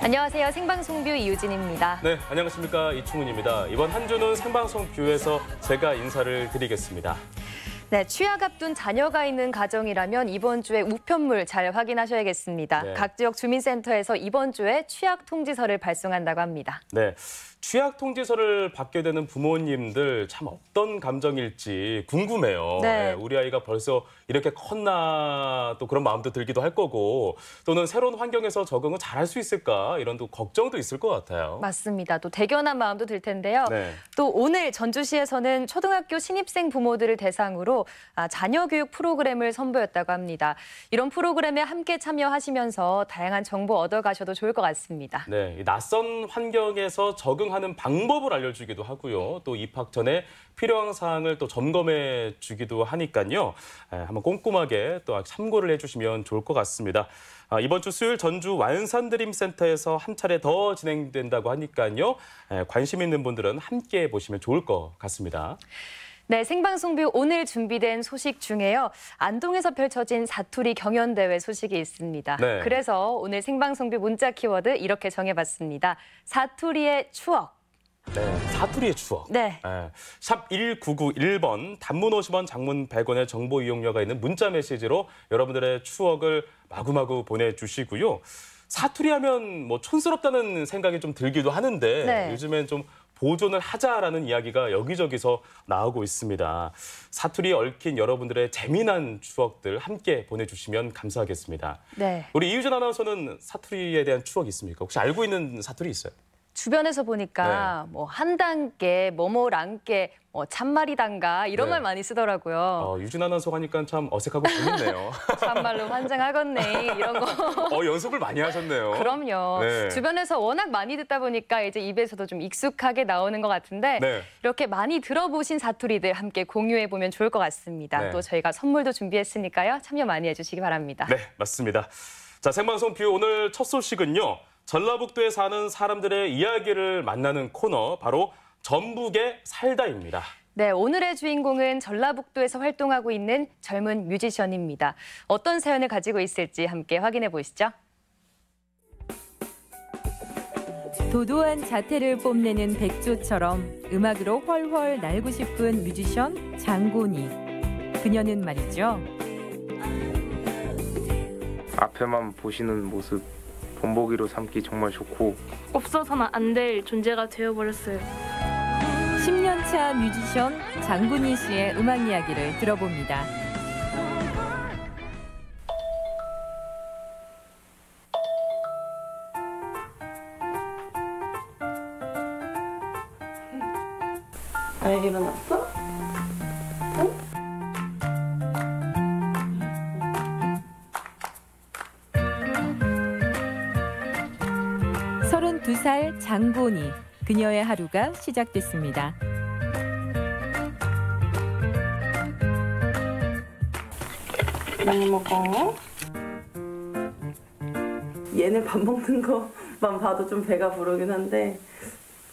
안녕하세요. 생방송 뷰 이유진입니다. 네, 안녕하십니까. 이충훈입니다. 이번 한 주는 생방송 뷰에서 제가 인사를 드리겠습니다. 네, 취약 앞둔 자녀가 있는 가정이라면 이번 주에 우편물 잘 확인하셔야겠습니다. 네. 각 지역 주민센터에서 이번 주에 취약 통지서를 발송한다고 합니다. 네, 취약 통지서를 받게 되는 부모님들 참 어떤 감정일지 궁금해요. 네. 우리 아이가 벌써 이렇게 컸나 또 그런 마음도 들기도 할 거고 또는 새로운 환경에서 적응을 잘할 수 있을까 이런 또 걱정도 있을 것 같아요. 맞습니다. 또 대견한 마음도 들 텐데요. 네. 또 오늘 전주시에서는 초등학교 신입생 부모들을 대상으로 자녀 교육 프로그램을 선보였다고 합니다. 이런 프로그램에 함께 참여하시면서 다양한 정보 얻어가셔도 좋을 것 같습니다. 네, 이 낯선 환경에서 적응하는 방법을 알려주기도 하고요. 또 입학 전에 필요한 사항을 또 점검해 주기도 하니까요. 한번 꼼꼼하게 또 참고를 해주시면 좋을 것 같습니다. 이번 주 수요일 전주 완산드림센터에서 한 차례 더 진행된다고 하니까요. 관심 있는 분들은 함께 보시면 좋을 것 같습니다. 네, 생방송뷰 오늘 준비된 소식 중에요. 안동에서 펼쳐진 사투리 경연대회 소식이 있습니다. 네. 그래서 오늘 생방송뷰 문자 키워드 이렇게 정해봤습니다. 사투리의 추억. 네, 사투리의 추억. 네. 샵 1991번, 단문 50원, 장문 100원의 정보 이용료가 있는 문자 메시지로 여러분들의 추억을 마구마구 보내주시고요. 사투리 하면 뭐 촌스럽다는 생각이 좀 들기도 하는데 네. 요즘엔 좀 보존을 하자라는 이야기가 여기저기서 나오고 있습니다. 사투리에 얽힌 여러분들의 재미난 추억들 함께 보내주시면 감사하겠습니다. 네. 우리 이유진 아나운서는 사투리에 대한 추억이 있습니까? 혹시 알고 있는 사투리 있어요? 주변에서 보니까 뭐 한단께, 뭐뭐랑께, 뭐 참말이단가 이런 네. 말 많이 쓰더라고요. 유진 아나운서 하니까 참 어색하고 재밌네요. 참말로 환장하겠네 이런 거. 연습을 많이 하셨네요. 그럼요. 네. 주변에서 워낙 많이 듣다 보니까 이제 입에서도 좀 익숙하게 나오는 것 같은데 네. 이렇게 많이 들어보신 사투리들 함께 공유해보면 좋을 것 같습니다. 네. 또 저희가 선물도 준비했으니까요. 참여 많이 해주시기 바랍니다. 네, 맞습니다. 자, 생방송 뷰 오늘 첫 소식은요. 전라북도에 사는 사람들의 이야기를 만나는 코너, 바로 전북의 살다입니다. 네, 오늘의 주인공은 전라북도에서 활동하고 있는 젊은 뮤지션입니다. 어떤 사연을 가지고 있을지 함께 확인해 보시죠. 도도한 자태를 뽐내는 백조처럼 음악으로 훨훨 날고 싶은 뮤지션 장곤이. 그녀는 말이죠. 앞에만 보시는 모습 본보기로 삼기 정말 좋고 없어서는 안 될 존재가 되어버렸어요. 10년차 뮤지션 장곤이 씨의 음악 이야기를 들어봅니다. 왜 일어났어? 응? 32살 장곤이. 그녀의 하루가 시작됐습니다. 많이 먹어? 얘네 밥 먹는 것만 봐도 좀 배가 부르긴 한데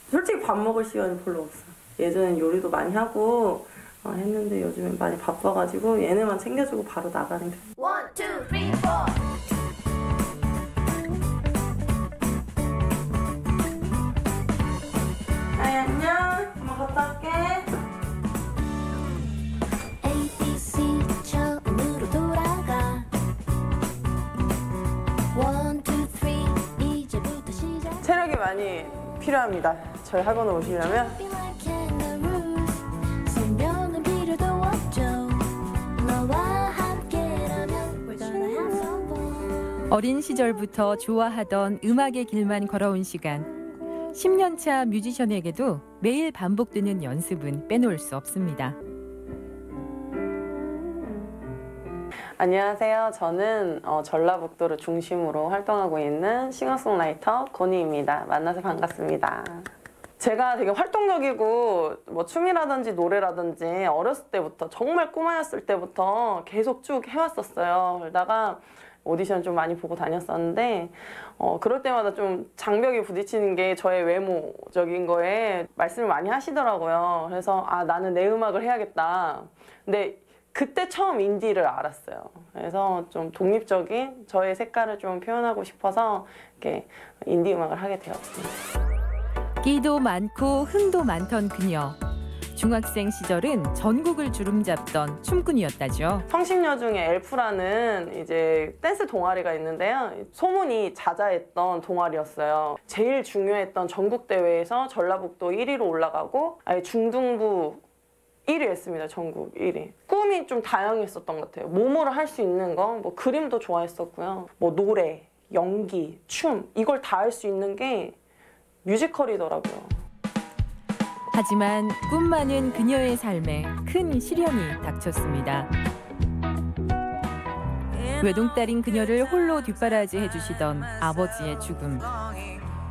솔직히 밥 먹을 시간이 별로 없어. 예전엔 요리도 많이 하고 했는데 요즘엔 많이 바빠가지고 얘네만 챙겨주고 바로 나가는 편. 1, 2, 3, 4. 아이 안녕. 엄마 갔다 올게. ABC 처음으로 돌아가. 1, 2, 3 이제부터 시작. 체력이 많이 필요합니다. 저희 학원 오시려면. Be like kangaroos. 설명은 필요도 없죠. 너와 함께라면 We're gonna have some fun. 어린 시절부터 좋아하던 음악의 길만 걸어온 시간. 10년차 뮤지션에게도 매일 반복되는 연습은 빼놓을 수 없습니다. 안녕하세요. 저는 전라북도를 중심으로 활동하고 있는 싱어송라이터 고니입니다. 만나서 반갑습니다. 제가 되게 활동적이고 뭐 춤이라든지 노래라든지 어렸을 때부터 정말 꼬마였을 때부터 계속 쭉 해왔었어요. 그러다가 오디션 좀 많이 보고 다녔었는데 그럴 때마다 좀 장벽에 부딪히는 게 저의 외모적인 거에 말씀을 많이 하시더라고요. 그래서 나는 내 음악을 해야겠다. 근데 그때 처음 인디를 알았어요. 그래서 좀 독립적인 저의 색깔을 좀 표현하고 싶어서 이렇게 인디 음악을 하게 되었습니다. 끼도 많고 흥도 많던 그녀. 중학생 시절은 전국을 주름잡던 춤꾼이었다죠. 성심여 중에 엘프라는 이제 댄스 동아리가 있는데요. 소문이 자자했던 동아리였어요. 제일 중요했던 전국 대회에서 전라북도 1위로 올라가고 아예 중등부 1위 했습니다. 전국 1위. 꿈이 좀 다양했었던 것 같아요. 몸으로 할 수 있는 거, 뭐 그림도 좋아했었고요. 뭐 노래, 연기, 춤 이걸 다 할 수 있는 게 뮤지컬이더라고요. 하지만 꿈 많은 그녀의 삶에 큰 시련이 닥쳤습니다. 외동딸인 그녀를 홀로 뒷바라지 해주시던 아버지의 죽음.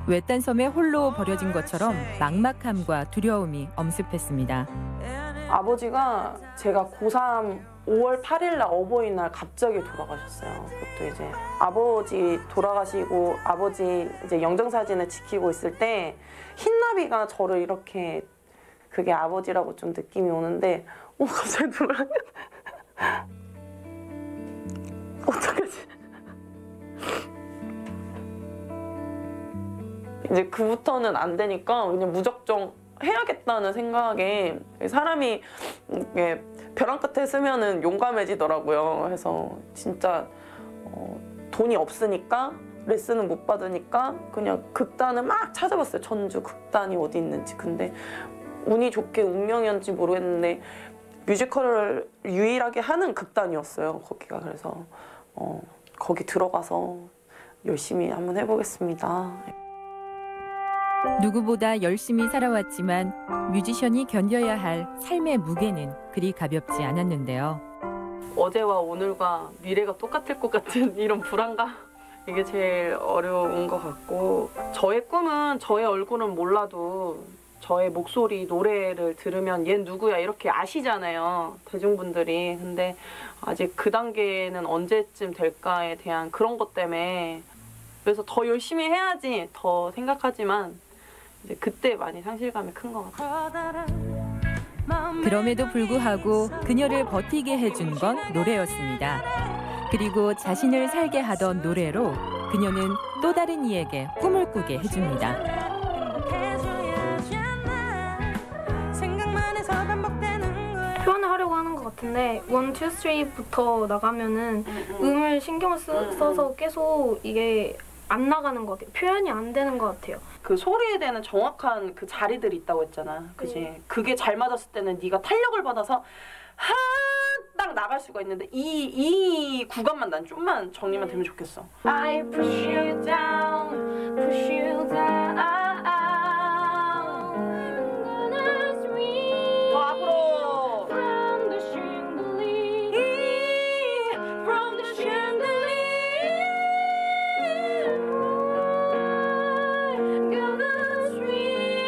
외딴 섬에 홀로 버려진 것처럼 막막함과 두려움이 엄습했습니다. 아버지가 제가 고3 5월 8일 날 어버이날 갑자기 돌아가셨어요. 그것도 이제 아버지 돌아가시고 아버지 이제 영정사진을 지키고 있을 때 흰나비가 저를 이렇게 그게 아버지라고 좀 느낌이 오는데 갑자기 놀라게 어떡하지? 이제 그부터는 안 되니까 그냥 무작정 해야겠다는 생각에 사람이 이렇게 벼랑 끝에 서면은 용감해지더라고요. 그래서 진짜 돈이 없으니까 레슨은 못 받으니까 그냥 극단을 막 찾아봤어요. 전주 극단이 어디 있는지. 근데 운이 좋게 운명이었는지 모르겠는데 뮤지컬을 유일하게 하는 극단이었어요. 거기가. 그래서 거기 들어가서 열심히 한번 해보겠습니다. 누구보다 열심히 살아왔지만 뮤지션이 견뎌야 할 삶의 무게는 그리 가볍지 않았는데요. 어제와 오늘과 미래가 똑같을 것 같은 이런 불안감? 이게 제일 어려운 것 같고 저의 꿈은 저의 얼굴은 몰라도 저의 목소리, 노래를 들으면 얘 누구야 이렇게 아시잖아요. 대중분들이. 근데 아직 그 단계는 언제쯤 될까에 대한 그런 것 때문에 그래서 더 열심히 해야지 더 생각하지만 이제 그때 많이 상실감이 큰 것 같아요. 그럼에도 불구하고 그녀를 버티게 해준 건 노래였습니다. 그리고 자신을 살게 하던 노래로 그녀는 또 다른 이에게 꿈을 꾸게 해줍니다. 표현을 하려고 하는 것 같은데 1, 2, 3부터 나가면은 음을 신경을 써서 계속 이게 안 나가는 것 같아요. 표현이 안 되는 것 같아요. 그 소리에 대한 정확한 그 자리들이 있다고 했잖아. 그지? 그게 잘 맞았을 때는 네가 탄력을 받아서 딱 나갈 수가 있는데 이 구간만 난 좀만 정리만 되면 좋겠어. I push you down, push you down. 더 앞으로. From the chandelier, from the chandelier. Gonna swing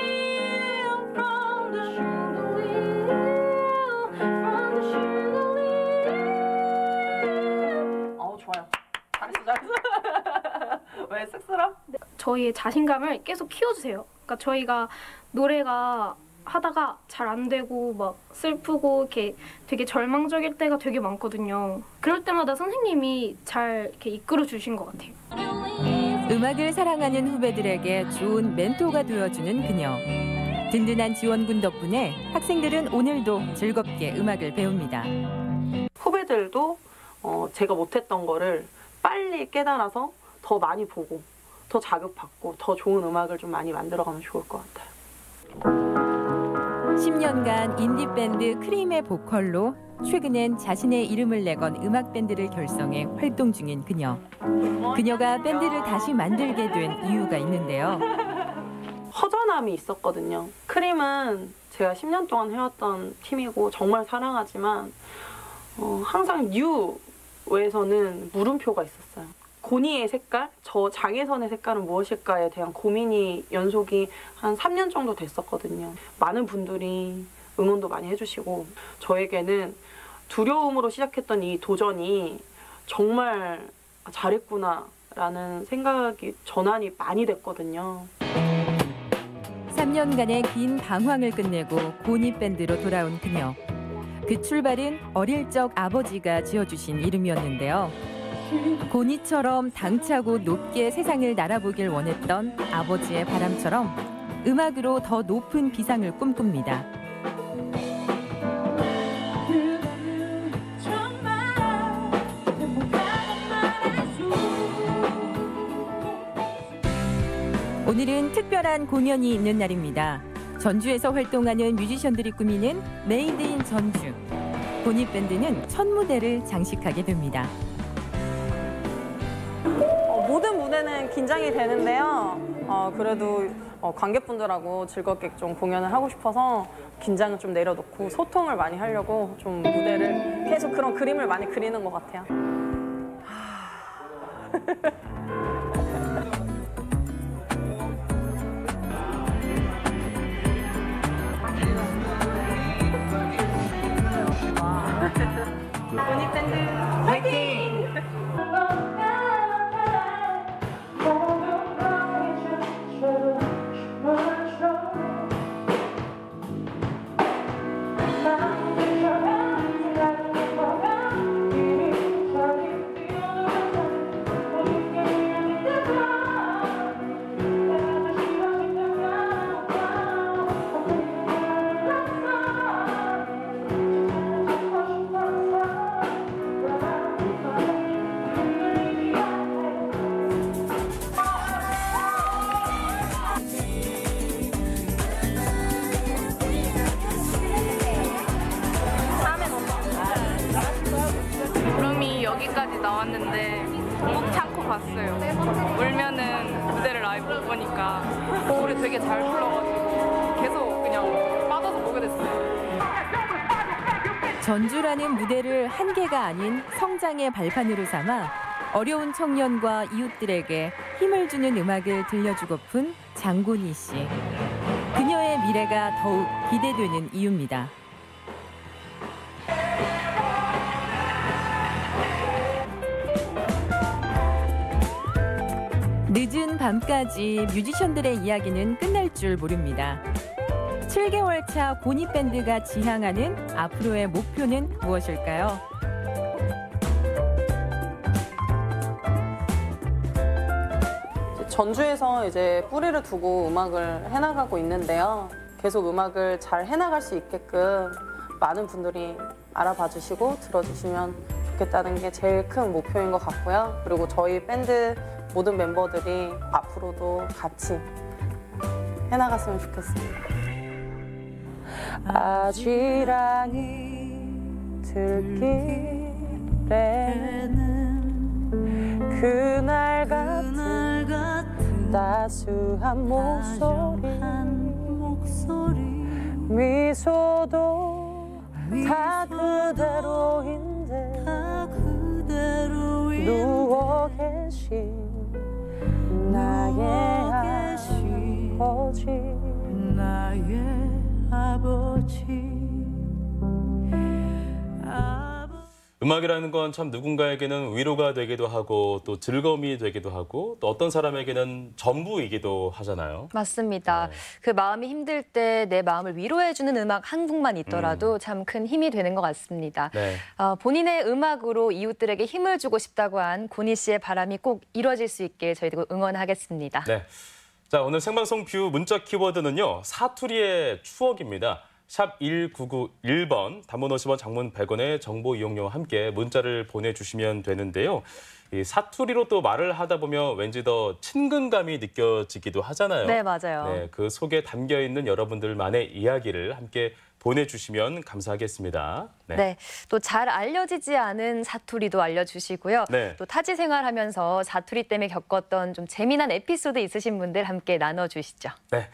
from the chandelier, from the chandelier. 좋아요. 잘했어. 왜 쑥스러워? 저희의 자신감을 계속 키워주세요. 그러니까 저희가 노래가 하다가 잘 안 되고 막 슬프고 이렇게 되게 절망적일 때가 되게 많거든요. 그럴 때마다 선생님이 잘 이렇게 이끌어 주신 것 같아요. 음악을 사랑하는 후배들에게 좋은 멘토가 되어주는 그녀. 든든한 지원군 덕분에 학생들은 오늘도 즐겁게 음악을 배웁니다. 후배들도 제가 못했던 거를 빨리 깨달아서 더 많이 보고 더 자극받고 더 좋은 음악을 좀 많이 만들어가면 좋을 것 같아요. 10년간 인디밴드 크림의 보컬로 최근엔 자신의 이름을 내건 음악밴드를 결성해 활동 중인 그녀. 그녀가 밴드를 다시 만들게 된 이유가 있는데요. 허전함이 있었거든요. 크림은 제가 10년 동안 해왔던 팀이고 정말 사랑하지만 항상 뉴에서는 물음표가 있었어요. 고니의 색깔, 저 장혜선의 색깔은 무엇일까에 대한 고민이 연속이 한 3년 정도 됐었거든요. 많은 분들이 응원도 많이 해주시고 저에게는 두려움으로 시작했던 이 도전이 정말 잘했구나라는 생각이 전환이 많이 됐거든요. 3년간의 긴 방황을 끝내고 고니 밴드로 돌아온 그녀. 그 출발은 어릴 적 아버지가 지어주신 이름이었는데요. 고니처럼 당차고 높게 세상을 날아보길 원했던 아버지의 바람처럼 음악으로 더 높은 비상을 꿈꿉니다. 오늘은 특별한 공연이 있는 날입니다. 전주에서 활동하는 뮤지션들이 꾸미는 메이드 인 전주. 고니밴드는 첫 무대를 장식하게 됩니다. 모든 무대는 긴장이 되는데요. 그래도 관객분들하고 즐겁게 좀 공연을 하고 싶어서 긴장을 좀 내려놓고 소통을 많이 하려고 좀 무대를 계속 그런 그림을 많이 그리는 것 같아요. 고니밴드 화이팅! 구름이 여기까지 나왔는데 꼭 참고 봤어요. 울면은 무대를 라이브 못 보니까 노래 되게 잘 불러가지고 계속 그냥 빠져서 보게 됐어요. 전주라는 무대를 한계가 아닌 성장의 발판으로 삼아 어려운 청년과 이웃들에게 힘을 주는 음악을 들려주고픈 장고니 씨. 그녀의 미래가 더욱 기대되는 이유입니다. 늦은 밤까지 뮤지션들의 이야기는 끝날 줄 모릅니다. 7개월 차 고니밴드가 지향하는 앞으로의 목표는 무엇일까요? 전주에서 이제 뿌리를 두고 음악을 해나가고 있는데요. 계속 음악을 잘 해나갈 수 있게끔 많은 분들이 알아봐 주시고 들어주시면 좋겠다는 게 제일 큰 목표인 것 같고요. 그리고 저희 밴드 모든 멤버들이 앞으로도 같이 해나갔으면 좋겠습니다. 아지랑이 들길에는 그날 같은 따스한 목소리 미소도 다 그대로인데 누워 계신 나의 아버지 음악이라는 건 참 누군가에게는 위로가 되기도 하고 또 즐거움이 되기도 하고 또 어떤 사람에게는 전부이기도 하잖아요. 맞습니다. 네. 그 마음이 힘들 때 내 마음을 위로해주는 음악 한 곡만 있더라도 참 큰 힘이 되는 것 같습니다. 네. 본인의 음악으로 이웃들에게 힘을 주고 싶다고 한 고니 씨의 바람이 꼭 이루어질 수 있게 저희도 응원하겠습니다. 네. 자, 오늘 생방송 뷰 문자 키워드는요. 사투리의 추억입니다. 샵 1991번, 단문 50원, 장문 100원의 정보 이용료와 함께 문자를 보내주시면 되는데요. 이 사투리로 또 말을 하다 보면 왠지 더 친근감이 느껴지기도 하잖아요. 네, 맞아요. 네, 그 속에 담겨있는 여러분들만의 이야기를 함께 보내주시면 감사하겠습니다. 네, 또 잘 알려지지 않은 사투리도 알려주시고요. 네. 또 타지 생활하면서 사투리 때문에 겪었던 좀 재미난 에피소드 있으신 분들 함께 나눠주시죠. 네.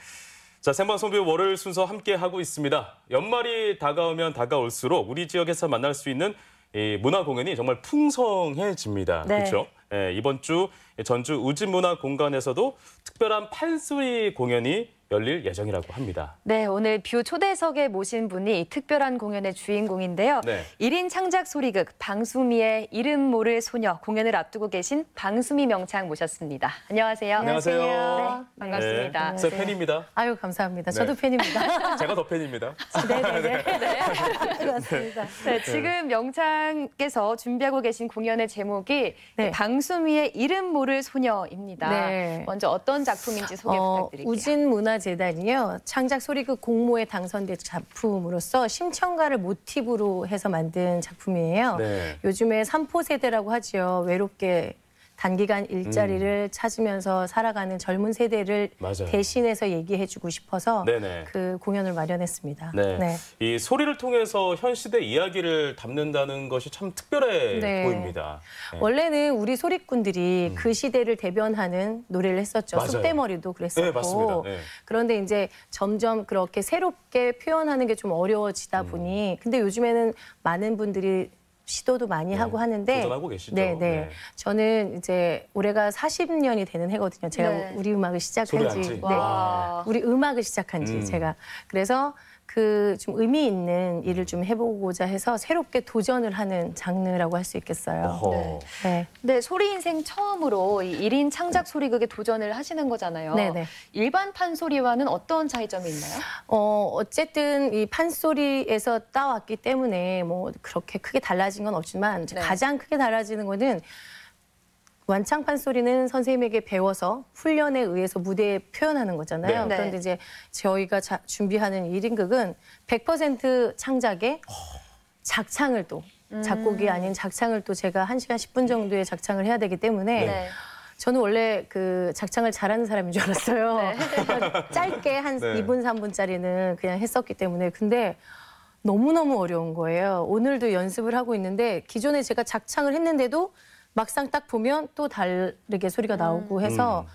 자, 생방송뷰 월요일 순서 함께 하고 있습니다. 연말이 다가오면 다가올수록 우리 지역에서 만날 수 있는 이 문화 공연이 정말 풍성해집니다. 네. 그렇죠? 네, 이번 주 전주 우진문화공간에서도 특별한 판소리 공연이 열릴 예정이라고 합니다. 네, 오늘 뷰 초대석에 모신 분이 이 특별한 공연의 주인공인데요. 네. 1인 창작 소리극 방수미의 이름 모를 소녀 공연을 앞두고 계신 방수미 명창 모셨습니다. 안녕하세요. 안녕하세요. 네, 반갑습니다. 네, 제 팬입니다. 아유 감사합니다. 저도 네. 팬입니다. 제가 더 팬입니다. 네네네. 맞습니다. 네, 지금 명창께서 준비하고 계신 공연의 제목이 네. 방수미의 이름 모를 소녀입니다. 네. 먼저 어떤 작품인지 소개 부탁드릴게요. 우진문화재단이요. 창작 소리극 공모에 당선된 작품으로서 심청가를 모티브로 해서 만든 작품이에요. 네. 요즘에 삼포 세대라고 하지요. 외롭게 단기간 일자리를 찾으면서 살아가는 젊은 세대를 맞아요. 대신해서 얘기해주고 싶어서 네네. 그 공연을 마련했습니다. 네. 이 소리를 통해서 현 시대 이야기를 담는다는 것이 참 특별해 네. 보입니다. 네. 원래는 우리 소리꾼들이 그 시대를 대변하는 노래를 했었죠. 맞아요. 쑥대머리도 그랬었고. 네, 맞습니다. 네. 그런데 이제 점점 그렇게 새롭게 표현하는 게 좀 어려워지다 보니 근데 요즘에는 많은 분들이 시도도 많이 하고 하는데 도전하고 계시죠. 네. 네. 저는 이제 올해가 40년이 되는 해거든요. 제가 네. 우리 음악을 시작한 소리 지. 안지? 네. 와. 우리 음악을 시작한 지 제가. 그래서 그 좀 의미 있는 일을 좀 해보고자 해서 새롭게 도전을 하는 장르라고 할 수 있겠어요. 어허. 네. 네. 네, 소리 인생 처음으로 이 1인 창작 소리극에 도전을 하시는 거잖아요. 네네. 일반 판소리와는 어떤 차이점이 있나요? 어쨌든 이 판소리에서 따왔기 때문에 뭐 그렇게 크게 달라진 건 없지만 이제 네. 가장 크게 달라지는 거는 완창 판소리는 선생님에게 배워서 훈련에 의해서 무대에 표현하는 거잖아요. 네. 그런데 이제 저희가 준비하는 1인극은 100% 창작에 작창을 또 작곡이 아닌 작창을 또 제가 1시간 10분 정도의 작창을 해야 되기 때문에 네. 저는 원래 그 작창을 잘하는 사람인 줄 알았어요. 짧게 한 네. 2분, 3분짜리는 그냥 했었기 때문에. 근데 너무너무 어려운 거예요. 오늘도 연습을 하고 있는데 기존에 제가 작창을 했는데도 막상 딱 보면 또 다르게 소리가 나오고 해서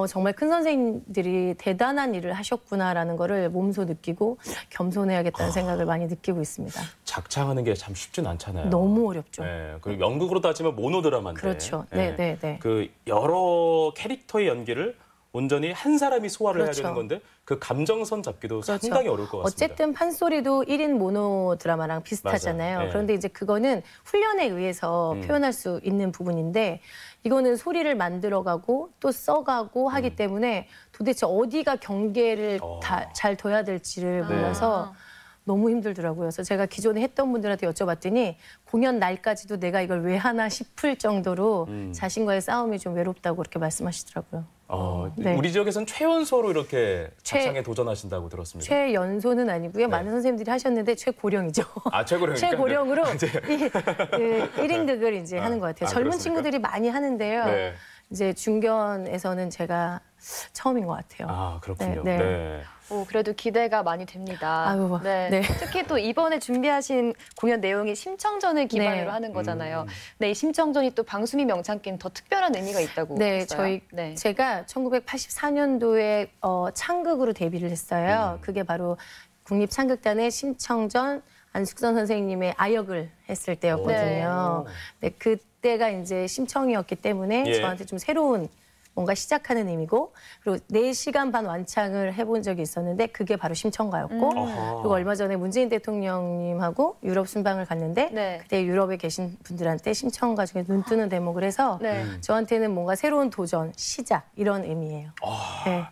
정말 큰 선생님들이 대단한 일을 하셨구나라는 거를 몸소 느끼고 겸손해야겠다는 생각을 많이 느끼고 있습니다. 작창하는 게 참 쉽진 않잖아요. 너무 어렵죠. 네. 그리고 연극으로 따지면 모노드라마인데. 그렇죠. 네. 그 여러 캐릭터의 연기를 온전히 한 사람이 소화를 그렇죠. 해야 되는 건데 그 감정선 잡기도 그렇죠. 상당히 어려울 것 같습니다. 어쨌든 판소리도 1인 모노 드라마랑 비슷하잖아요. 맞아요. 네. 그런데 이제 그거는 훈련에 의해서 표현할 수 있는 부분인데 이거는 소리를 만들어가고 또 써가고 하기 때문에 도대체 어디가 경계를 잘 둬야 될지를 몰라서 너무 힘들더라고요. 그래서 제가 기존에 했던 분들한테 여쭤봤더니 공연 날까지도 내가 이걸 왜 하나 싶을 정도로 자신과의 싸움이 좀 외롭다고 그렇게 말씀하시더라고요. 네. 우리 지역에서는 최연소로 이렇게 작창에 도전하신다고 들었습니다. 최연소는 아니고요. 많은 선생님들이 하셨는데 최고령이죠. 아, 최고령이니까? 최고령으로 네. 1인극을 이제 하는 것 같아요. 젊은 그렇습니까? 친구들이 많이 하는데요. 네. 이제 중견에서는 제가 처음인 것 같아요. 아, 그렇군요. 네, 네. 네. 그래도 기대가 많이 됩니다. 아유, 네. 네. 특히 또 이번에 준비하신 공연 내용이 심청전을 기반으로 네. 하는 거잖아요. 네, 이 심청전이 또 방수미 명창께는 더 특별한 의미가 있다고 네, 했어요. 네. 제가 1984년도에 창극으로 데뷔를 했어요. 그게 바로 국립창극단의 심청전 안숙선 선생님의 아역을 했을 때였거든요. 네, 그때가 이제 심청이었기 때문에 예. 저한테 좀 새로운 뭔가 시작하는 의미고 그리고 4시간 반 완창을 해본 적이 있었는데 그게 바로 심청가였고 그리고 얼마 전에 문재인 대통령님하고 유럽 순방을 갔는데 네. 그때 유럽에 계신 분들한테 심청가 중에 눈 뜨는 대목을 해서 네. 저한테는 뭔가 새로운 도전, 시작 이런 의미예요. 네.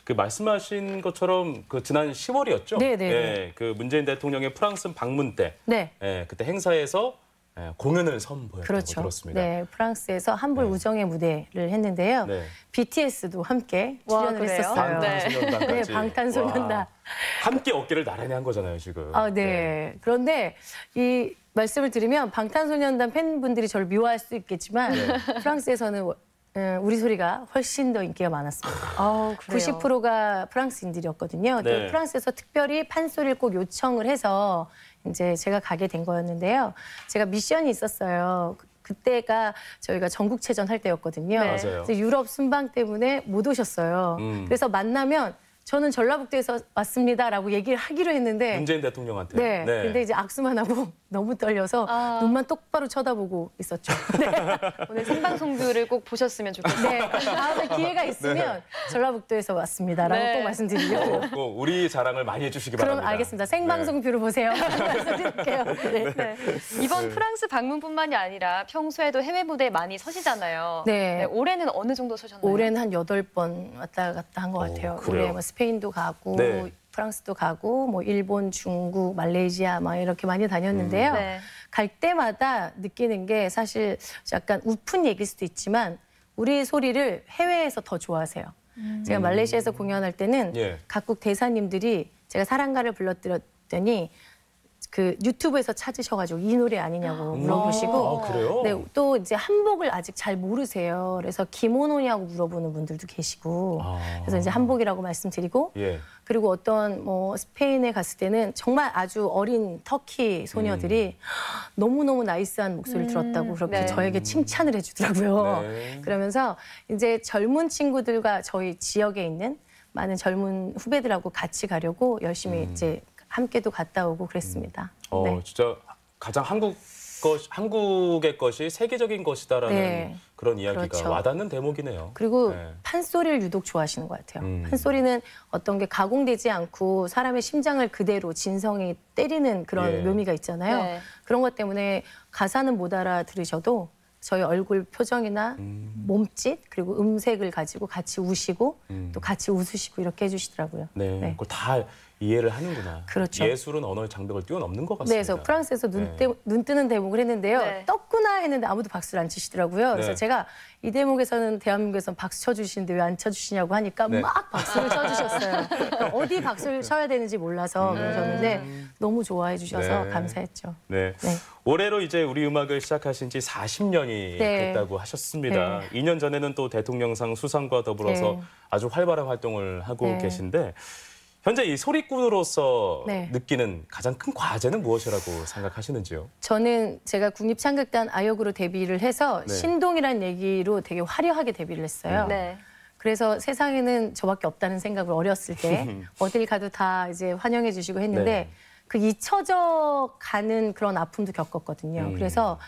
그 말씀하신 것처럼 그 지난 10월이었죠? 네, 네, 예, 그 문재인 대통령의 프랑스 방문 때 네. 예, 그때 행사에서 공연을 선보였다고 그렇죠. 들었습니다. 네, 프랑스에서 한불 우정의 무대를 했는데요. 네. BTS도 함께 와, 출연을 그래요? 했었어요. 네. 방탄소년단까지. 네, 방탄소년단. 와, 함께 어깨를 나란히 한 거잖아요, 지금. 네. 그런데 이 말씀을 드리면 방탄소년단 팬분들이 저를 미워할 수 있겠지만 프랑스에서는 우리 소리가 훨씬 더 인기가 많았습니다. 그래요? 90%가 프랑스인들이었거든요. 네. 또 프랑스에서 특별히 판소리를 꼭 요청을 해서 이제 제가 가게 된 거였는데요. 제가 미션이 있었어요. 그때가 저희가 전국체전 할 때였거든요. 맞아요. 그래서 유럽 순방 때문에 못 오셨어요. 그래서 만나면 저는 전라북도에서 왔습니다라고 얘기를 하기로 했는데 문재인 대통령한테. 네. 근데 이제 악수만 하고 너무 떨려서 눈만 똑바로 쳐다보고 있었죠. 네. 오늘 생방송들을 꼭 보셨으면 좋겠어요. 네. 다음에 기회가 있으면 전라북도에서 왔습니다라고 네. 꼭 말씀드리려고요. 꼭 우리 자랑을 많이 해주시기 그럼 바랍니다. 알겠습니다. 생방송 뷰로 보세요. 말씀드릴게요. 네. 네. 이번 프랑스 방문뿐만이 아니라 평소에도 해외 무대에 많이 서시잖아요. 네. 올해는 어느 정도 서셨나요? 올해는 한 8번 왔다 갔다 한 것 같아요. 그래요? 올해 뭐 스페인도 가고 네. 프랑스도 가고 뭐 일본, 중국, 말레이시아 막 이렇게 많이 다녔는데요. 네. 갈 때마다 느끼는 게 사실 약간 우픈 얘기일 수도 있지만 우리 소리를 해외에서 더 좋아하세요. 제가 말레이시아에서 공연할 때는 예. 각국 대사님들이 제가 사랑가를 불러드렸더니 그 유튜브에서 찾으셔가지고 이 노래 아니냐고 물어보시고 아, 그래요? 네, 또 이제 한복을 아직 잘 모르세요. 그래서 기모노냐고 물어보는 분들도 계시고 그래서 이제 한복이라고 말씀드리고 예. 그리고 어떤 뭐 스페인에 갔을 때는 정말 아주 어린 터키 소녀들이 너무너무 나이스한 목소리를 들었다고 그렇게 네. 저에게 칭찬을 해주더라고요. 네. 그러면서 이제 젊은 친구들과 저희 지역에 있는 많은 젊은 후배들하고 같이 가려고 열심히 이제 함께도 갔다 오고 그랬습니다. 네. 진짜 가장 한국의 것이 세계적인 것이다라는 네. 그런 이야기가 그렇죠. 와닿는 대목이네요. 그리고 네. 판소리를 유독 좋아하시는 것 같아요. 판소리는 어떤 게 가공되지 않고 사람의 심장을 그대로 진성이 때리는 그런 예. 묘미가 있잖아요. 네. 그런 것 때문에 가사는 못 알아들으셔도 저희 얼굴 표정이나 몸짓 그리고 음색을 가지고 같이 우시고 또 같이 웃으시고 이렇게 해주시더라고요. 네. 네. 그걸 다 이해를 하는구나. 그렇죠. 예술은 언어의 장벽을 뛰어넘는 것 네, 같습니다. 그래서 프랑스에서 네. 눈 뜨는 대목을 했는데요. 네. 떴구나 했는데 아무도 박수를 안 치시더라고요. 그래서 네. 제가 이 대목에서는 대한민국에서는 박수 쳐주시는데 왜 안 쳐주시냐고 하니까 네. 막 박수를 쳐주셨어요. 그러니까 어디 박수를 쳐야 되는지 몰라서 그러셨는데 너무 좋아해 주셔서 네. 감사했죠. 네. 네. 올해로 이제 우리 음악을 시작하신 지 40년이 네. 됐다고 하셨습니다. 2년 전에는 또 대통령상 수상과 더불어서 네. 아주 활발한 활동을 하고 네. 계신데 현재 이 소리꾼으로서 네. 느끼는 가장 큰 과제는 무엇이라고 생각하시는지요? 저는 제가 국립창극단 아역으로 데뷔를 해서 네. 신동이라는 얘기로 되게 화려하게 데뷔를 했어요. 네. 그래서 세상에는 저밖에 없다는 생각을 어렸을 때 어딜 가도 다 이제 환영해 주시고 했는데 네. 그 잊혀져 가는 그런 아픔도 겪었거든요. 그래서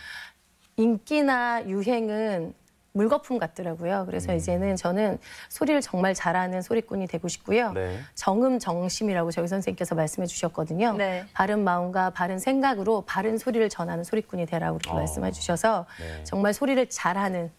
인기나 유행은 물거품 같더라고요. 그래서 이제는 저는 소리를 정말 잘하는 소리꾼이 되고 싶고요. 네. 정음정심이라고 저희 선생님께서 말씀해 주셨거든요. 네. 바른 마음과 바른 생각으로 바른 소리를 전하는 소리꾼이 되라고 그렇게 말씀해 주셔서 네. 정말 소리를 잘하는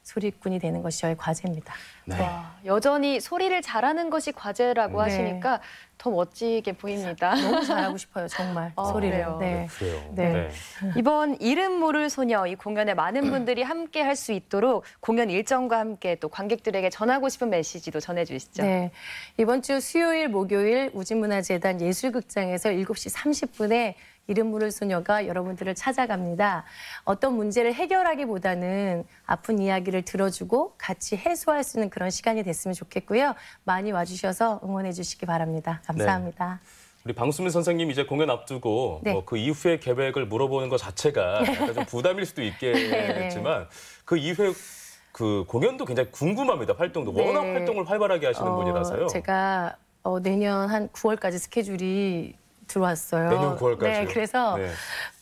소리꾼이 되는 것이 저의 과제입니다. 네. 와, 여전히 소리를 잘하는 것이 과제라고 네. 하시니까 더 멋지게 보입니다. 너무 잘하고 싶어요, 정말 소리를. 그래요? 네. 그래요. 네. 이번 이름 모를 소녀 이 공연에 많은 분들이 함께 할 수 있도록 공연 일정과 함께 또 관객들에게 전하고 싶은 메시지도 전해주시죠. 네. 이번 주 수요일, 목요일 우진문화재단 예술극장에서 7시 30분에 이름 모를 소녀가 여러분들을 찾아갑니다. 어떤 문제를 해결하기보다는 아픈 이야기를 들어주고 같이 해소할 수 있는 그런 시간이 됐으면 좋겠고요. 많이 와주셔서 응원해 주시기 바랍니다. 감사합니다. 우리 방수민 선생님 이제 공연 앞두고 네. 그 이후의 계획을 물어보는 것 자체가 약간 좀 부담일 수도 있겠지만 그 이후에 그 공연도 굉장히 궁금합니다. 활동도 네. 워낙 활동을 활발하게 하시는 분이라서요. 제가 내년 한 9월까지 스케줄이 들어왔어요. 내년 9월까지요? 네, 그래서 네.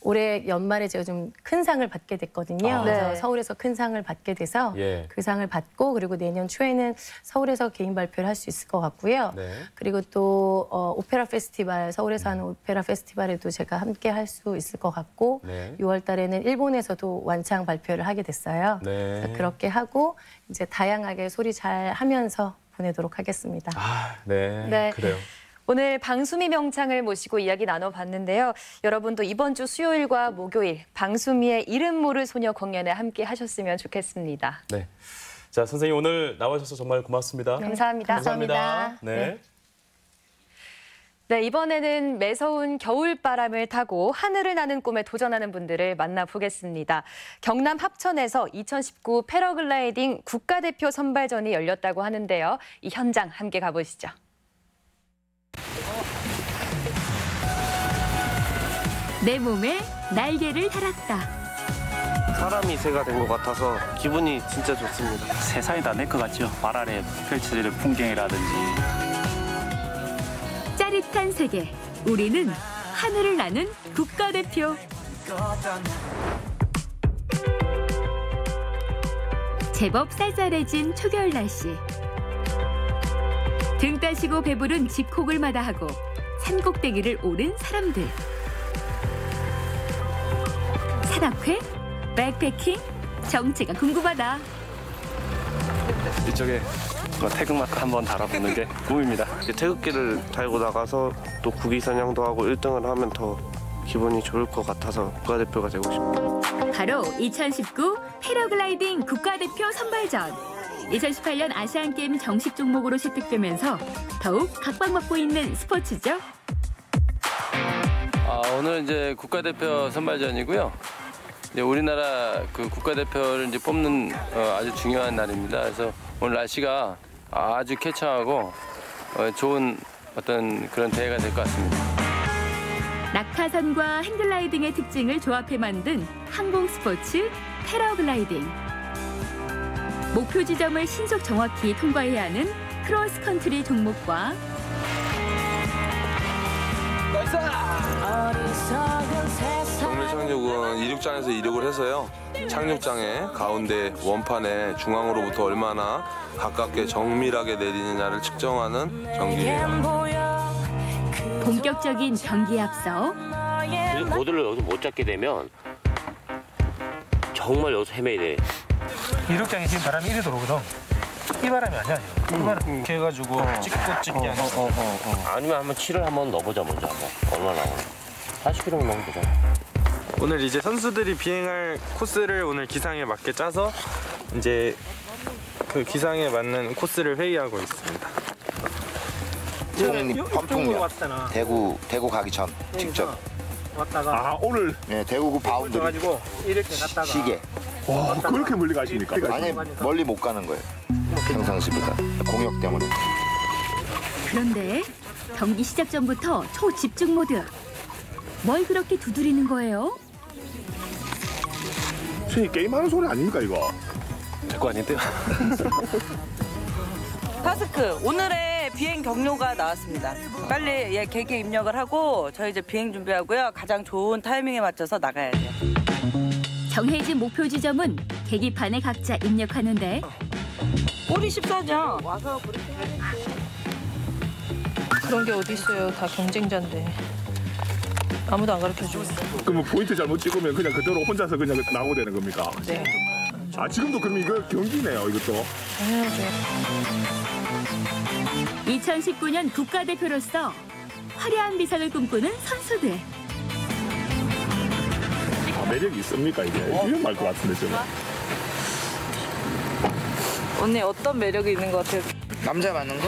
올해 연말에 제가 좀 큰 상을 받게 됐거든요. 아. 그래서 네. 서울에서 큰 상을 받게 돼서 예. 그 상을 받고 그리고 내년 초에는 서울에서 개인 발표를 할 수 있을 것 같고요. 네. 그리고 또 오페라 페스티벌, 서울에서 하는 오페라 페스티벌에도 제가 함께 할 수 있을 것 같고 네. 6월 달에는 일본에서도 완창 발표를 하게 됐어요. 네. 그래서 그렇게 하고 이제 다양하게 소리 잘 하면서 보내도록 하겠습니다. 아, 네. 네. 그래요. 오늘 방수미 명창을 모시고 이야기 나눠봤는데요. 여러분도 이번 주 수요일과 목요일 방수미의 이름 모를 소녀 공연에 함께 하셨으면 좋겠습니다. 네. 자, 선생님 오늘 나와주셔서 정말 고맙습니다. 감사합니다. 감사합니다. 네. 네, 이번에는 매서운 겨울바람을 타고 하늘을 나는 꿈에 도전하는 분들을 만나보겠습니다. 경남 합천에서 2019 패러글라이딩 국가대표 선발전이 열렸다고 하는데요. 이 현장 함께 가보시죠. 내 몸에 날개를 달았다. 사람이 새가 된 것 같아서 기분이 진짜 좋습니다. 세상이 다 내 것 같죠. 발 아래 펼쳐지는 풍경이라든지. 짜릿한 세계. 우리는 하늘을 나는 국가대표. 제법 쌀쌀해진 초겨울 날씨. 등 따시고 배부른 집콕을 마다하고 산꼭대기를 오른 사람들. 산악회? 백패킹? 정체가 궁금하다. 이쪽에 태극마크 한번 달아보는 게 꿈입니다. 태극기를 달고 나가서 또 국위선양도 하고 1등을 하면 더 기분이 좋을 것 같아서 국가대표가 되고 싶습니다. 바로 2019 패러글라이딩 국가대표 선발전. 2018년 아시안게임 정식 종목으로 채택되면서 더욱 각광받고 있는 스포츠죠. 오늘 이제 국가대표 선발전이고요. 이제 우리나라 그 국가대표를 이제 뽑는 아주 중요한 날입니다. 그래서 오늘 날씨가 아주 쾌청하고 좋은 어떤 그런 대회가 될 것 같습니다. 낙하산과 행글라이딩의 특징을 조합해 만든 항공 스포츠 패러글라이딩. 목표 지점을 신속 정확히 통과해야 하는 크로스컨트리 종목과 정밀 착륙은 이륙장에서 이륙을 해서요. 착륙장의 가운데 원판에 중앙으로부터 얼마나 가깝게 정밀하게 내리느냐를 측정하는 경기예요. 본격적인 경기에 앞서 모드를 여기서 못 잡게 되면 정말 여기서 헤매야 돼. 이륙장에 지금 바람이 이리 들어오거든. 이 바람이 아니야. 이 바람 이렇게 해가지고 찍기 아니야. 아니면 한번 치를 한번 넣어보자 먼저 한번. 얼마나 나오나. 40km 넣으면 되잖아. 오늘 이제 선수들이 비행할 코스를 오늘 기상에 맞게 짜서 이제 그 기상에 맞는 코스를 회의하고 있습니다. 환풍력 대구 가기 전 직접 왔다가 오늘 네 대구구 바운드리 가지고 이렇게 갔다가 시계 와 그렇게 멀리 가십니까? 아니 멀리 못 가는 거예요. 평상시보다 공역 때문에. 그런데 경기 시작 전부터 초집중 모드. 뭘 그렇게 두드리는 거예요? 선생님 게임하는 소리 아닙니까 이거? 제 거 아닌데요? 타스크 오늘의 비행 경로가 나왔습니다. 빨리 계획에 입력을 하고 저희 이제 비행 준비하고요. 가장 좋은 타이밍에 맞춰서 나가야 돼요. 정해진 목표 지점은 계기판에 각자 입력하는데 꼴이 쉽사죠. 와서 그런 게 어디 있어요. 다 경쟁자인데. 아무도 안 가르쳐주고. 그러면 포인트 잘못 찍으면 그냥 그대로 혼자서 그냥 나오고 되는 겁니까? 네. 아 지금도 그럼 이거 경기네요 이것도. 2019년 국가대표로서 화려한 비상을 꿈꾸는 선수들. 매력이 있습니까 이게? 위험할 것 같은데 좀. 언니 어떤 매력이 있는 것 같아요? 남자 맞는 거?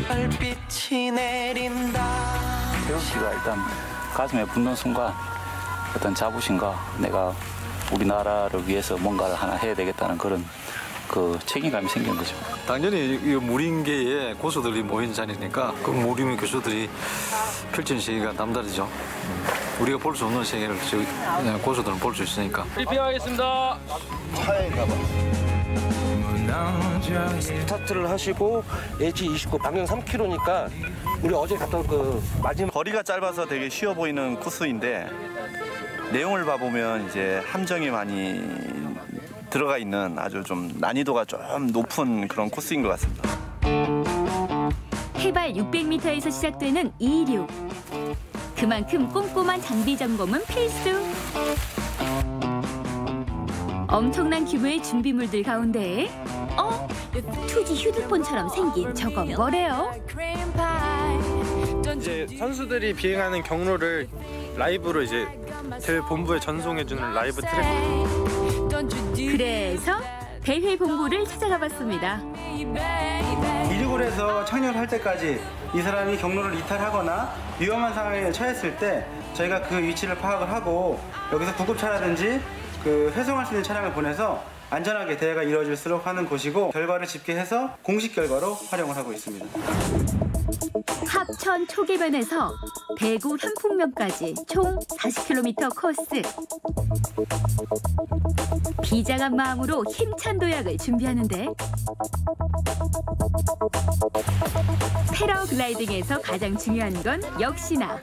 별빛이 내린다. 태국 씨가 일단 가슴에 붙는 순간 어떤 자부심과 내가 우리나라를 위해서 뭔가를 하나 해야 되겠다는 그런 그 책임감이 생긴 거죠. 당연히 이 무림계에 고수들이 모인 자리니까 그 무림 교수들이 펼치는 세계가 남다르죠. 우리가 볼 수 없는 세계를 고수들은 볼 수 있으니까. 리뷰하겠습니다. 차에 가봐. 스타트를 하시고 H 29 방향 3km니까 우리 어제 갔던 그 마지막 거리가 짧아서 되게 쉬워 보이는 코스인데 내용을 봐보면 이제 함정이 많이 들어가 있는 아주 좀 난이도가 좀 높은 그런 코스인 것 같습니다. 해발 600m에서 시작되는 이륙. 그만큼 꼼꼼한 장비 점검은 필수. 엄청난 규모의 준비물들 가운데 2D 휴대폰처럼 생긴 저건 뭐래요? 이제 선수들이 비행하는 경로를 라이브로 이제 대회 본부에 전송해주는 라이브 트랙. 그래서 대회 본부를 찾아가 봤습니다. 이륙을 해서 착륙할 때까지 이 사람이 경로를 이탈하거나 위험한 상황에 처했을 때 저희가 그 위치를 파악을 하고 여기서 구급차라든지 그 회송할 수 있는 차량을 보내서 안전하게 대회가 이루어질수록 하는 곳이고 결과를 집계해서 공식 결과로 활용을 하고 있습니다. 합 부천 초계변에서 대구 향풍면까지 총 40km 코스. 비장한 마음으로 힘찬 도약을 준비하는데 패러글라이딩에서 가장 중요한 건 역시나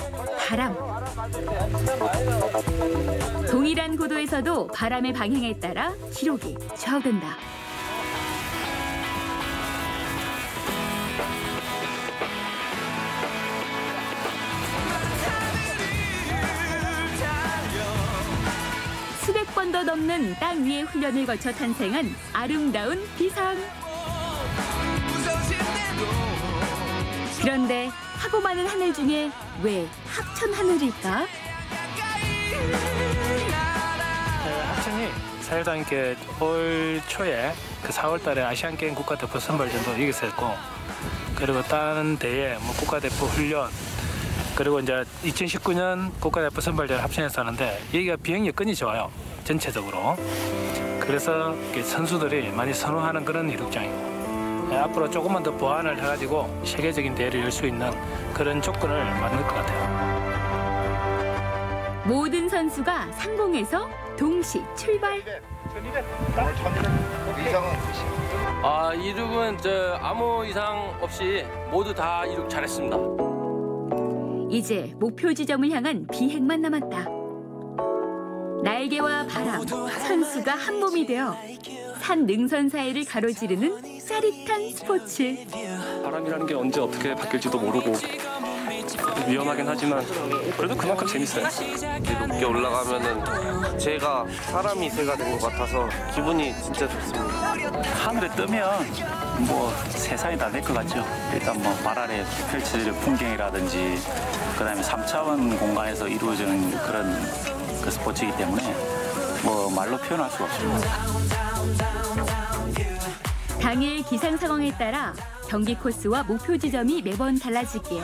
바람. 동일한 고도에서도 바람의 방향에 따라 기록이 좌우된다. 수백 번도 넘는 땅 위의 훈련을 거쳐 탄생한 아름다운 비상. 그런데 하고 많은 하늘 중에 왜 합천 하늘일까? 합천이 자유당께 올 초에 그 4월달에 아시안게임 국가대표 선발전도 이겼었고, 그리고 다른 대회 뭐 국가대표 훈련, 그리고 이제 2019년 국가대표 선발전 합천에서 하는데 여기가 비행 여건이 좋아요. 전체적으로. 그래서 선수들이 많이 선호하는 그런 이륙장이고, 앞으로 조금만 더 보완을 해가지고 세계적인 대회를 열 수 있는 그런 조건을 만들 것 같아요. 모든 선수가 상공에서 동시 출발. 이륙은 아무 이상 없이 모두 다 이륙 잘했습니다. 이제 목표 지점을 향한 비행만 남았다. 날개와 바람, 선수가 한 몸이 되어 산 능선 사이를 가로지르는 짜릿한 스포츠. 바람이라는 게 언제 어떻게 바뀔지도 모르고 위험하긴 하지만 그래도 그만큼 재밌어요. 높게 올라가면은 제가 사람이 새가 된 것 같아서 기분이 진짜 좋습니다. 하늘에 뜨면 뭐 세상이 다 될 것 같죠. 일단 뭐 발 아래 펼쳐지는 풍경이라든지 그다음에 3차원 공간에서 이루어지는 그런 그 스포츠이기 때문에 뭐 말로 표현할 수가 없습니다. 당일 기상 상황에 따라 경기 코스와 목표 지점이 매번 달라지기에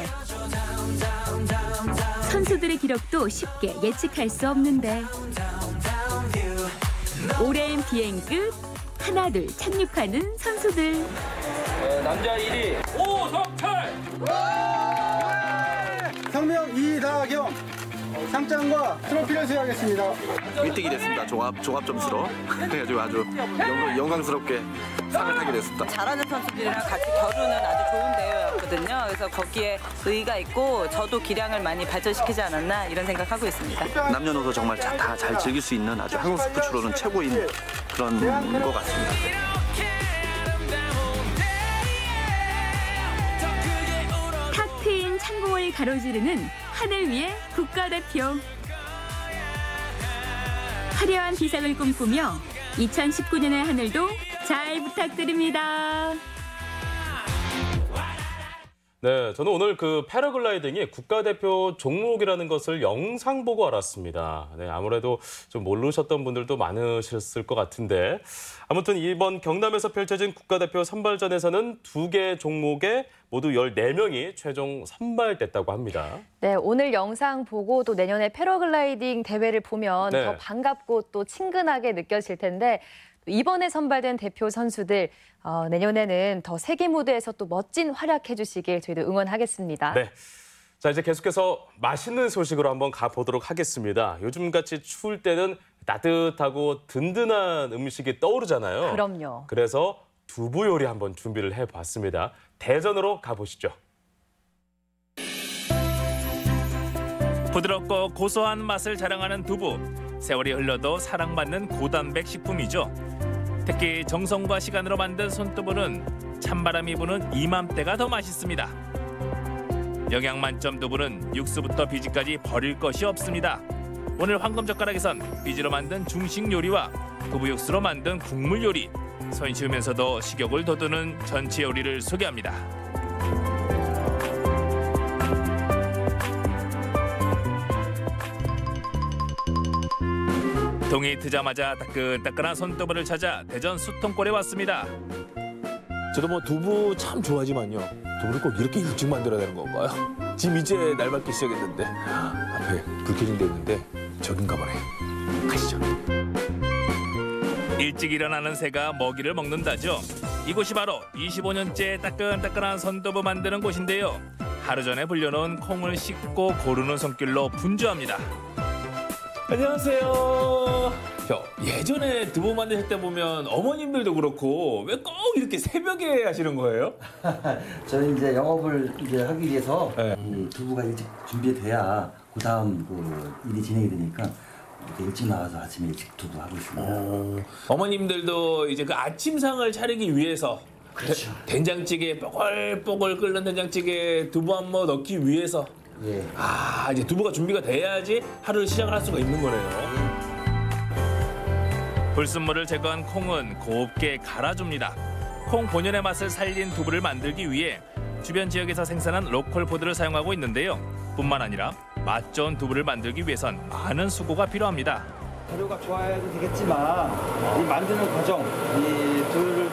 선수들의 기록도 쉽게 예측할 수 없는데 오랜 비행 끝 하나 둘 착륙하는 선수들. 남자 1위 오석철. 성명 이다경. 상장과 트로피를 수여하겠습니다. 1등이 됐습니다. 종합 점수로. 그래가지고 아주 영광스럽게 상을 타게 됐습니다. 잘하는 선수들이랑 같이 겨루는 아주 좋은 대회였거든요. 그래서 거기에 의의가 있고 저도 기량을 많이 발전시키지 않았나 이런 생각하고 있습니다. 남녀노소 정말 다 잘 즐길 수 있는 아주 한국 스포츠로는 최고인 그런 것 같습니다. 탁 트인 창공을 가로지르는 하늘 위의 국가대표. 화려한 비상을 꿈꾸며 2019년의 하늘도 잘 부탁드립니다. 네, 저는 오늘 그 패러글라이딩이 국가대표 종목이라는 것을 영상 보고 알았습니다. 네, 아무래도 좀 모르셨던 분들도 많으셨을 것 같은데 아무튼 이번 경남에서 펼쳐진 국가대표 선발전에서는 2개 종목에 모두 14명이 최종 선발됐다고 합니다. 네, 오늘 영상 보고 또 내년에 패러글라이딩 대회를 보면 네. 더 반갑고 또 친근하게 느껴질 텐데 이번에 선발된 대표 선수들 내년에는 더 세계 무대에서 또 멋진 활약해 주시길 저희도 응원하겠습니다. 네. 자, 이제 계속해서 맛있는 소식으로 한번 가보도록 하겠습니다. 요즘같이 추울 때는 따뜻하고 든든한 음식이 떠오르잖아요. 그럼요. 그래서 두부 요리 한번 준비를 해봤습니다. 대전으로 가보시죠. 부드럽고 고소한 맛을 자랑하는 두부. 세월이 흘러도 사랑받는 고단백 식품이죠. 특히 정성과 시간으로 만든 손두부는 찬바람이 부는 이맘때가 더 맛있습니다. 영양 만점 두부는 육수부터 비지까지 버릴 것이 없습니다. 오늘 황금젓가락에선 비지로 만든 중식 요리와 두부 육수로 만든 국물 요리, 손쉬우면서도 식욕을 돋우는 전체 요리를 소개합니다. 동이 트자마자 따끈따끈한 손두부를 찾아 대전 수통골에 왔습니다. 저도 뭐 두부 참 좋아하지만요. 두부를 꼭 이렇게 일찍 만들어야 되는 건가요? 지금 이제 날 밝기 시작했는데 앞에 불 켜진 데 있는데 저긴가 보네. 가시죠. 일찍 일어나는 새가 먹이를 먹는다죠. 이곳이 바로 25년째 따끈따끈한 손두부 만드는 곳인데요. 하루 전에 불려놓은 콩을 씻고 고르는 손길로 분주합니다. 안녕하세요. 예전에 두부 만드실 때 보면 어머님들도 그렇고 왜 꼭 이렇게 새벽에 하시는 거예요? 저는 이제 영업을 이제 하기 위해서 이 두부가 일찍 준비돼야 그 다음 그 일이 진행이 되니까 이렇게 일찍 나와서 아침에 일찍 두부 하고 있습니다. 어머님들도 이제 그 아침상을 차리기 위해서 그렇죠. 된장찌개 뽀글뽀글 끓는 된장찌개 두부 한 모 넣기 위해서 이제 두부가 준비가 돼야지 하루를 시작을 할 수가 있는 거네요. 불순물을 제거한 콩은 곱게 갈아줍니다. 콩 본연의 맛을 살린 두부를 만들기 위해 주변 지역에서 생산한 로컬 포드를 사용하고 있는데요. 뿐만 아니라 맛 좋은 두부를 만들기 위해선 많은 수고가 필요합니다. 재료가 좋아야도 되겠지만 이 만드는 과정, 이 두부를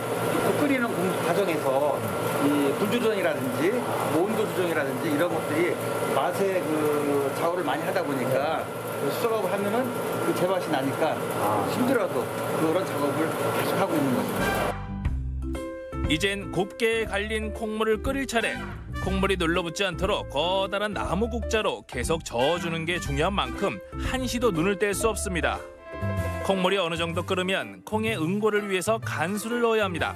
끓이는 과정에서 이 불 조정이라든지 온도 조정이라든지 이런 것들이 맛의 그 좌우를 많이 하다 보니까 수작업을 하면은 그 제맛이 나니까 힘들어도 그런 작업을 계속 하고 있는 것입니다. 이젠 곱게 갈린 콩물을 끓일 차례. 콩물이 눌러붙지 않도록 커다란 나무 국자로 계속 저어주는 게 중요한 만큼 한시도 눈을 뗄 수 없습니다. 콩물이 어느 정도 끓으면 콩의 응고를 위해서 간수를 넣어야 합니다.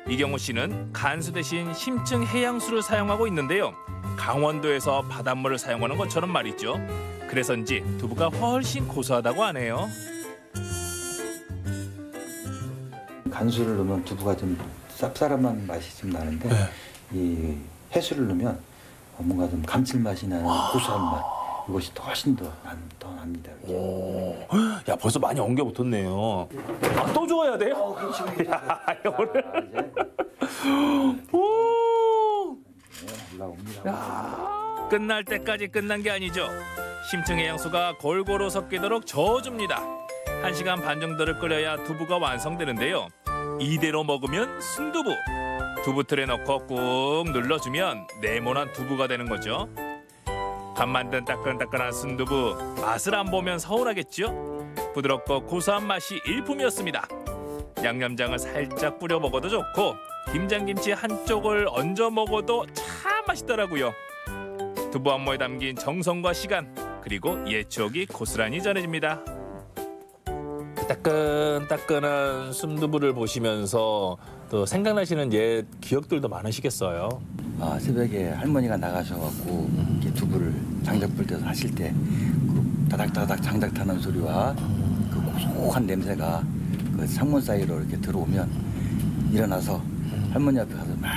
이경호 씨는 간수 대신 심층 해양수를 사용하고 있는데요. 강원도에서 바닷물을 사용하는 것처럼 말이죠. 그래서인지 두부가 훨씬 고소하다고 하네요. 간수를 넣으면 두부가 좀 쌉싸름한 맛이 좀 나는데 이 해수를 넣으면 뭔가 좀 감칠맛이 나는 고소한 맛 이것이 훨씬 더 납니다. 야 벌써 많이 엉겨 붙었네요. 또 줘야 돼요? 그렇죠. 올라옵니다. 끝날 때까지 끝난 게 아니죠. 심층 해양수가 골고루 섞이도록 저어줍니다. 1시간 반 정도를 끓여야 두부가 완성되는데요. 이대로 먹으면 순두부. 두부틀에 넣고 꾹 눌러주면 네모난 두부가 되는 거죠. 간 만든 따끈따끈한 순두부. 맛을 안 보면 서운하겠죠? 부드럽고 고소한 맛이 일품이었습니다. 양념장을 살짝 뿌려 먹어도 좋고 김장김치 한쪽을 얹어 먹어도 참 맛있더라고요. 두부 한 모에 담긴 정성과 시간 그리고 옛 추억이 고스란히 전해집니다. 따끈따끈한 순두부를 보시면서 또 생각나시는 옛 기억들도 많으시겠어요. 새벽에 할머니가 나가셔갖고 이렇게 두부를 장작 불 때서 하실 때 그 다닥다닥 장작 타는 소리와 그 고소한 냄새가 그 창문 사이로 이렇게 들어오면 일어나서 할머니 앞에 가서 막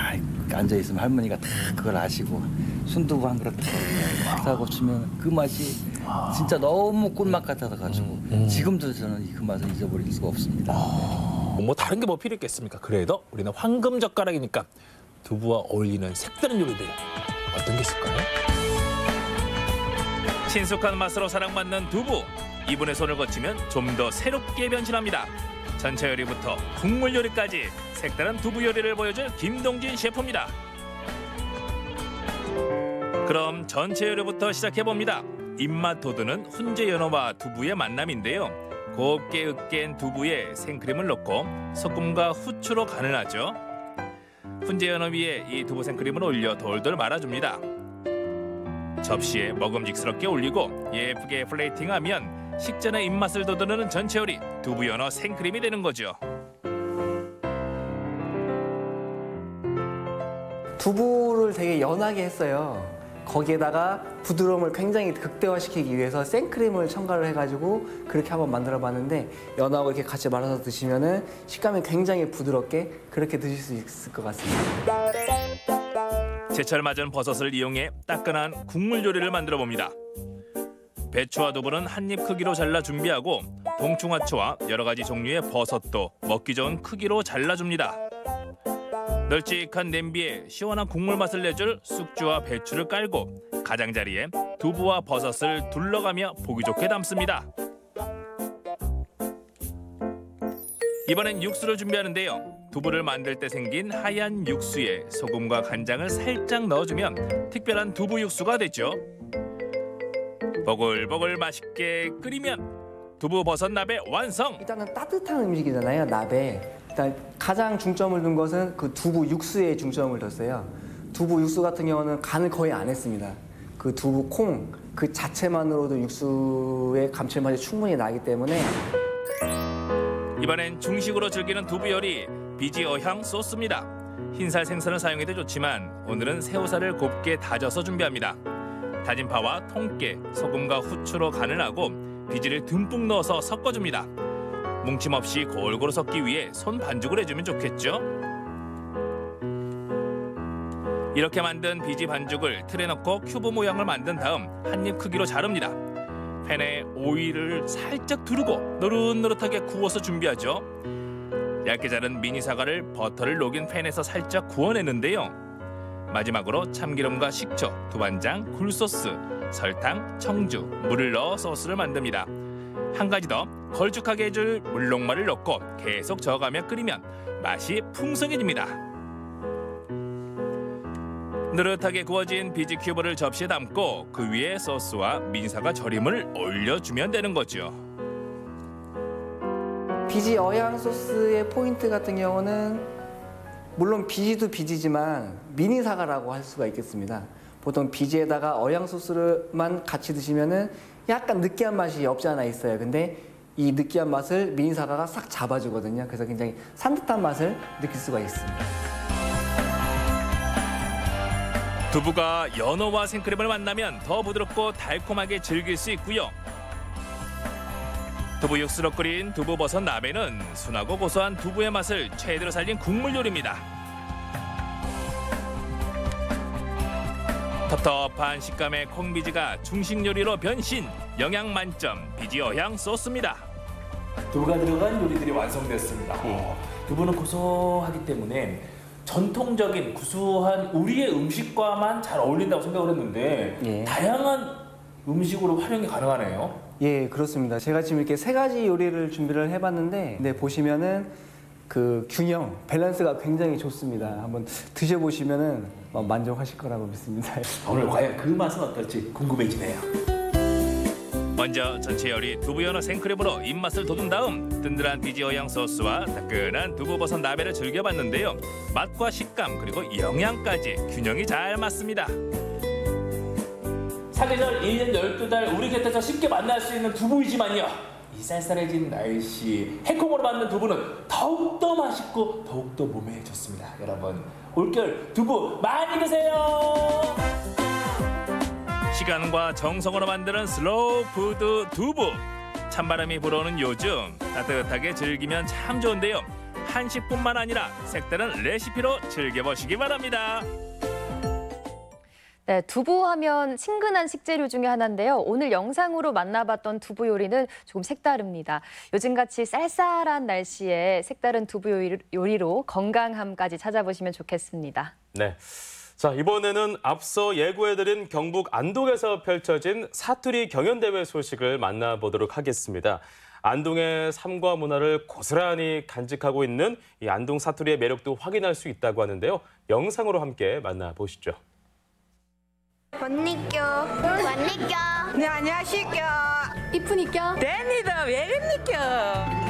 앉아 있으면 할머니가 다 그걸 아시고 순두부 한 그릇 딱 사고 주면 그 맛이 진짜 너무 꿀맛 같아가지고 지금도 저는 그 맛을 잊어버릴 수가 없습니다. 뭐 다른 게 뭐 필요했겠습니까? 그래도 우리는 황금 젓가락이니까 두부와 어울리는 색다른 요리들 어떤 게 있을까요? 친숙한 맛으로 사랑받는 두부. 이분의 손을 거치면 좀 더 새롭게 변신합니다. 전체 요리부터 국물 요리까지 색다른 두부 요리를 보여줄 김동진 셰프입니다. 그럼 전체 요리부터 시작해봅니다. 입맛 돋우는 훈제 연어와 두부의 만남인데요. 곱게 으깬 두부에 생크림을 넣고 소금과 후추로 간을 하죠. 훈제 연어 위에 이 두부 생크림을 올려 돌돌 말아줍니다. 접시에 먹음직스럽게 올리고 예쁘게 플레이팅하면 식전의 입맛을 돋우는 전체 요리 두부 연어 생크림이 되는 거죠. 두부를 되게 연하게 했어요. 거기에다가 부드러움을 굉장히 극대화시키기 위해서 생크림을 첨가를 해가지고 그렇게 한번 만들어봤는데 연어하고 이렇게 같이 말아서 드시면은 식감이 굉장히 부드럽게 그렇게 드실 수 있을 것 같습니다. 제철 맞은 버섯을 이용해 따끈한 국물 요리를 만들어 봅니다. 배추와 두부는 한입 크기로 잘라 준비하고 동충하초와 여러 가지 종류의 버섯도 먹기 좋은 크기로 잘라줍니다. 널찍한 냄비에 시원한 국물 맛을 내줄 쑥주와 배추를 깔고 가장자리에 두부와 버섯을 둘러가며 보기 좋게 담습니다. 이번엔 육수를 준비하는데요. 두부를 만들 때 생긴 하얀 육수에 소금과 간장을 살짝 넣어주면 특별한 두부 육수가 되죠. 보글보글 맛있게 끓이면 두부 버섯 나베 완성! 일단은 따뜻한 음식이잖아요, 나베. 일단 가장 중점을 둔 것은 그 두부 육수에 중점을 뒀어요. 두부 육수 같은 경우는 간을 거의 안 했습니다. 그 두부 콩 그 자체만으로도 육수의 감칠맛이 충분히 나기 때문에 이번엔 중식으로 즐기는 두부 요리 비지 어향 소스입니다. 흰살 생선을 사용해도 좋지만 오늘은 새우살을 곱게 다져서 준비합니다. 다진 파와 통깨, 소금과 후추로 간을 하고 비지를 듬뿍 넣어서 섞어줍니다. 뭉침 없이 골고루 섞기 위해 손 반죽을 해주면 좋겠죠? 이렇게 만든 비지 반죽을 틀에 넣고 큐브 모양을 만든 다음 한입 크기로 자릅니다. 팬에 오일을 살짝 두르고 노릇노릇하게 구워서 준비하죠. 얇게 자른 미니 사과를 버터를 녹인 팬에서 살짝 구워내는데요. 마지막으로 참기름과 식초, 두반장, 굴소스, 설탕, 청주, 물을 넣어 소스를 만듭니다. 한 가지 더 걸쭉하게 해줄 물녹말을 넣고 계속 저어가며 끓이면 맛이 풍성해집니다. 느릿하게 구워진 비지 큐브를 접시에 담고 그 위에 소스와 미니사과 절임을 올려주면 되는 거죠. 비지 어향 소스의 포인트 같은 경우는 물론 비지도 비지지만 미니 사과라고 할 수가 있겠습니다. 보통 비지에다가 어향 소스를만 같이 드시면은 약간 느끼한 맛이 없지 않아 있어요. 근데 이 느끼한 맛을 미니 사과가 싹 잡아주거든요. 그래서 굉장히 산뜻한 맛을 느낄 수가 있습니다. 두부가 연어와 생크림을 만나면 더 부드럽고 달콤하게 즐길 수 있고요. 두부 육수로 끓인 두부버섯 나베는 순하고 고소한 두부의 맛을 최대로 살린 국물 요리입니다. 텁텁한 식감의 콩비지가 중식 요리로 변신, 영양 만점 비지 어향 소스입니다. 두부가 들어간 요리들이 완성됐습니다. 두부는 고소하기 때문에 전통적인 구수한 우리의 음식과만 잘 어울린다고 생각을 했는데 다양한 음식으로 활용이 가능하네요. 예, 그렇습니다. 제가 지금 이렇게 3가지 요리를 준비를 해봤는데 보시면은 그 균형, 밸런스가 굉장히 좋습니다. 한번 드셔보시면은 만족하실 거라고 믿습니다. 오늘 과연 그 맛은 어떨지 궁금해지네요. 먼저 전체 요리 두부 연어 생크림으로 입맛을 돋운 다음 든든한 비지 어향 소스와 따끈한 두부버섯 나베를 즐겨봤는데요. 맛과 식감 그리고 영양까지 균형이 잘 맞습니다. 사계절 1년 12달 우리 곁에서 쉽게 만날 수 있는 두부이지만요. 이 쌀쌀해진 날씨 해콩으로 만든 두부는 더욱더 맛있고 더욱더 몸에 좋습니다. 여러분 올겨울 두부 많이 드세요. 시간과 정성으로 만드는 슬로우 푸드 두부. 찬바람이 불어오는 요즘 따뜻하게 즐기면 참 좋은데요. 한식뿐만 아니라 색다른 레시피로 즐겨보시기 바랍니다. 네, 두부하면 친근한 식재료 중에 하나인데요. 오늘 영상으로 만나봤던 두부 요리는 조금 색다릅니다. 요즘같이 쌀쌀한 날씨에 색다른 두부 요리로 건강함까지 찾아보시면 좋겠습니다. 네. 자, 이번에는 앞서 예고해드린 경북 안동에서 펼쳐진 사투리 경연대회 소식을 만나보도록 하겠습니다. 안동의 삶과 문화를 고스란히 간직하고 있는 이 안동 사투리의 매력도 확인할 수 있다고 하는데요. 영상으로 함께 만나보시죠. 언니껴, 언니껴. 네, 안녕하실까. 이쁘니껴. 됩니다. 왜입니까?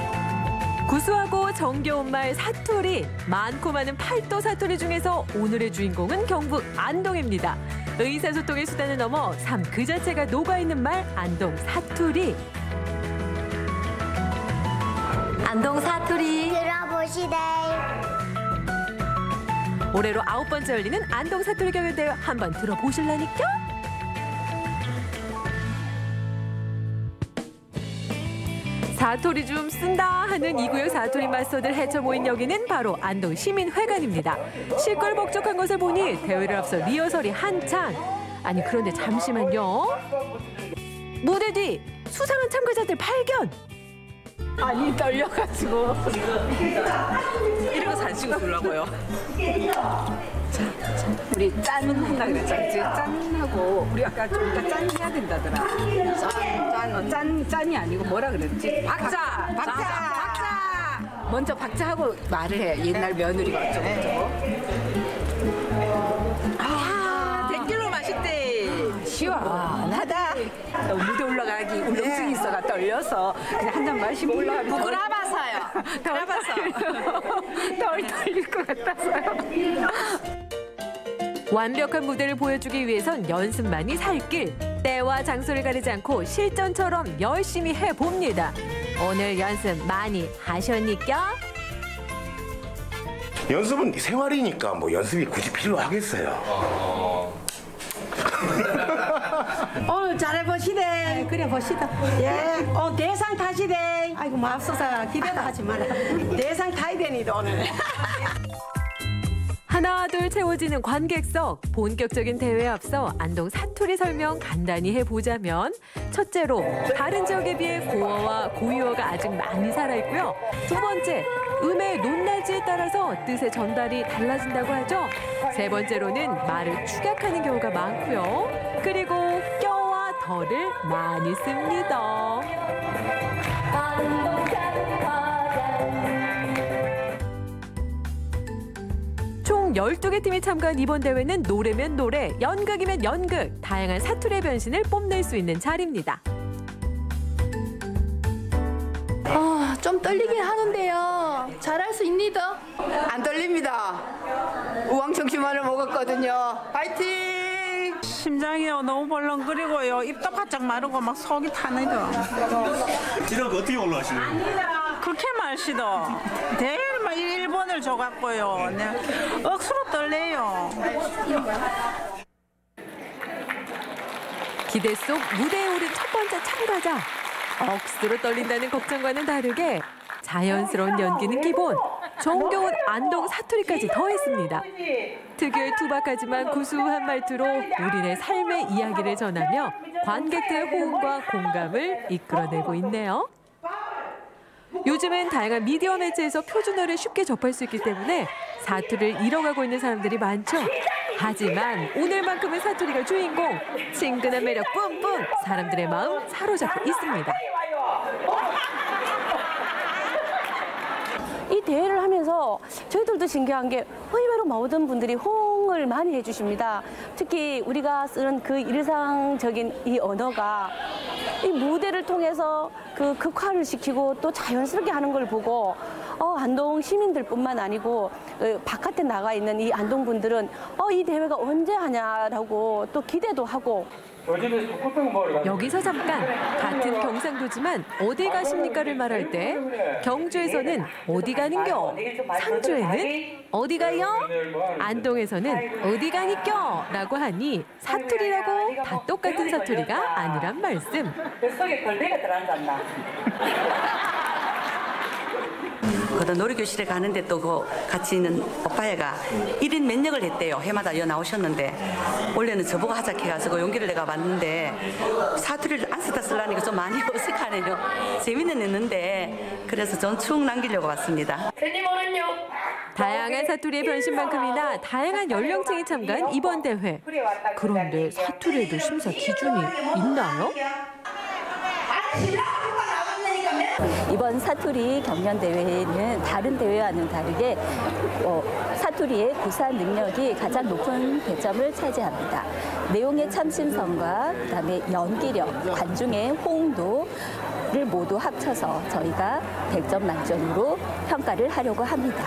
구수하고 정겨운 말 사투리, 많고 많은 팔도 사투리 중에서 오늘의 주인공은 경북 안동입니다. 의사소통의 수단을 넘어 삶 그 자체가 녹아있는 말 안동 사투리. 안동 사투리. 들어보시대. 올해로 9번째 열리는 안동 사투리 경연대회 한번 들어보실라니까? 사투리 좀 쓴다 하는 이 구역 사투리 마스터들 헤쳐 모인 여기는 바로 안동 시민회관입니다. 시끌벅적한 것을 보니 대회를 앞서 리허설이 한창. 아니 그런데 잠시만요. 무대 뒤 수상한 참가자들 발견. 아니 떨려가지고 이러고 사진 찍으려고요. 우리 짠 한다 그랬잖아. 짠하고 우리 아까 좀 이따 짠 해야 된다더라. 짠이 아니고 뭐라 그랬지? 박자. 먼저 박자하고 말을 해. 옛날 며느리가 어쩌고. 댓글로 맛있대. 시원하다. 무대 올라가기 울렁증이 있어가 떨려서 그냥 한 잔 마시고 올라가면 부끄러워서요. 덜 떨릴 것 같아서요. 완벽한 무대를 보여주기 위해선 연습만이 살 길. 때와 장소를 가리지 않고 실전처럼 열심히 해봅니다. 오늘 연습 많이 하셨니까? 연습은 생활이니까 뭐 연습이 굳이 필요하겠어요. 오늘 잘해보시대. 그래 보시다. 예. 대상 타시대. 아이고 맙소사 기대도 하지 마라. 대상 타야 되니도 오늘. 하나 둘 채워지는 관객석. 본격적인 대회에 앞서 안동 사투리 설명 간단히 해보자면 첫째로 다른 지역에 비해 고어와 고유어가 아직 많이 살아있고요. 두 번째, 음의 높낮이에 따라서 뜻의 전달이 달라진다고 하죠. 세 번째로는 말을 축약하는 경우가 많고요. 그리고 껴와 덜을 많이 씁니다. 총 12개 팀이 참가한 이번 대회는 노래면 노래, 연극이면 연극, 다양한 사투리의 변신을 뽐낼 수 있는 자리입니다. 좀 떨리긴 하는데요. 잘할 수 있니다? 안 떨립니다. 우왕청심환을 먹었거든요. 파이팅! 심장이요 너무 벌렁거리고요. 입도 바짝 마르고 막 속이 타네요. 지금 어떻게 올라가시나요? 그렇게 말시도 대일 막 1번을 줘갖고요. 네. 억수로 떨려요. 기대 속 무대에 오른 첫 번째 참가자. 억수로 떨린다는 걱정과는 다르게 자연스러운 연기는 기본, 정겨운 안동 사투리까지 더했습니다. 특유의 투박하지만 구수한 말투로 우리네 삶의 이야기를 전하며 관객들의 호응과 공감을 이끌어내고 있네요. 요즘은 다양한 미디어 매체에서 표준어를 쉽게 접할 수 있기 때문에 사투리를 잃어가고 있는 사람들이 많죠. 하지만 오늘만큼은 사투리가 주인공, 친근한 매력 뿜뿜, 사람들의 마음 사로잡고 있습니다. 이 대회를 하면서 저희들도 신기한 게 의외로 모든 분들이 호응을 많이 해주십니다. 특히 우리가 쓰는 그 일상적인 이 언어가 이 무대를 통해서 그 극화를 시키고 또 자연스럽게 하는 걸 보고 안동 시민들뿐만 아니고 바깥에 나가 있는 이 안동 분들은 이 대회가 언제 하냐라고 또 기대도 하고. 여기서 잠깐 같은 경상도지만 어디 가십니까를 말할 때 경주에서는 어디 가는겨, 상주에는 어디 가요, 안동에서는 어디 가니껴 라고 하니 사투리라고 다 똑같은 사투리가 아니란 말씀. 뱃속에 걸레가 들어앉았나? 그다 놀이교실에 가는데 또 그 같이 있는 오빠애가 1인 면역을 했대요. 해마다 여 나오셨는데 원래는 저보고 하자 해가지고 용기를 내가 봤는데 사투리를 안 쓰다 쓰려니까 좀 많이 어색하네요. 재미는 있는데 그래서 전 추억 남기려고 왔습니다. 다양한 사투리의 변신만큼이나 다양한 연령층이 참가한 이번 대회. 그런데 사투리에도 심사 기준이 있나요? 이번 사투리 경연대회는 다른 대회와는 다르게 사투리의 구사 능력이 가장 높은 배점을 차지합니다. 내용의 참신성과 그다음에 연기력, 관중의 호응도를 모두 합쳐서 저희가 100점 만점으로 평가를 하려고 합니다.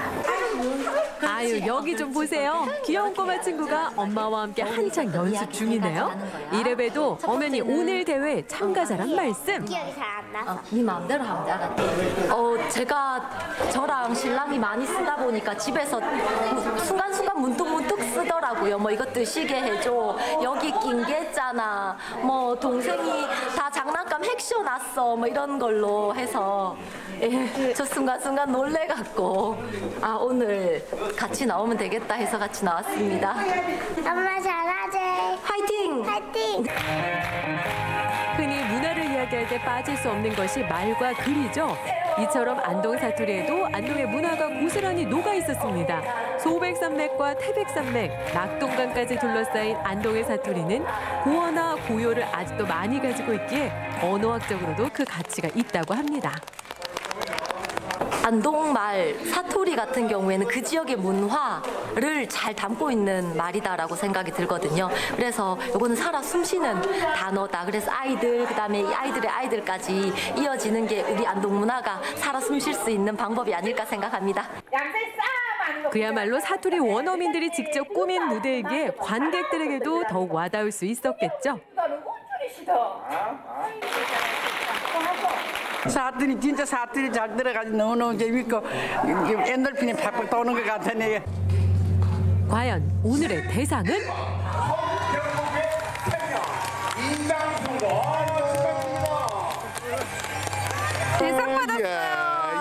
아유, 여기 좀 보세요. 귀여운 꼬마 친구가 엄마와 함께 한창 연습 중이네요. 이래봬도 엄연히 오늘 대회 참가자란 말씀. 기억이 잘 안 나서. 네 마음대로 하면 돼, 알았지? 제가 저랑 신랑이 많이 쓰다 보니까 집에서 순간순간 문득문득 쓰더라고요. 뭐 이것도 쉬게 해줘. 여기 낀 게 있잖아. 뭐 동생이 다 장난감 핵쇼 났어. 뭐 이런 걸로 해서 저 순간순간 놀래갖고 오늘 같이 나오면 되겠다 해서 같이 나왔습니다. 엄마 잘하지? 화이팅! 화이팅! 흔히 문화를 이야기할 때 빠질 수 없는 것이 말과 글이죠. 이처럼 안동 사투리에도 안동의 문화가 고스란히 녹아 있었습니다. 소백산맥과 태백산맥, 낙동강까지 둘러싸인 안동의 사투리는 고어나 고요를 아직도 많이 가지고 있기에 언어학적으로도 그 가치가 있다고 합니다. 안동말, 사투리 같은 경우에는 그 지역의 문화를 잘 담고 있는 말이다라고 생각이 들거든요. 그래서 이거는 살아 숨쉬는 단어다. 그래서 아이들, 그다음에 이 아이들의 아이들까지 이어지는 게 우리 안동 문화가 살아 숨쉴 수 있는 방법이 아닐까 생각합니다. 양세 싸마! 그야말로 사투리 원어민들이 직접 꾸민 무대이기에 관객들에게도 더욱 와닿을 수 있었겠죠. 사투리 진짜 사투리 잘 들어가지고 너무너무 재밌고 엔돌핀이 팍팍 도는 것 같으네요. 과연 오늘의 대상은? 대상 받았어요.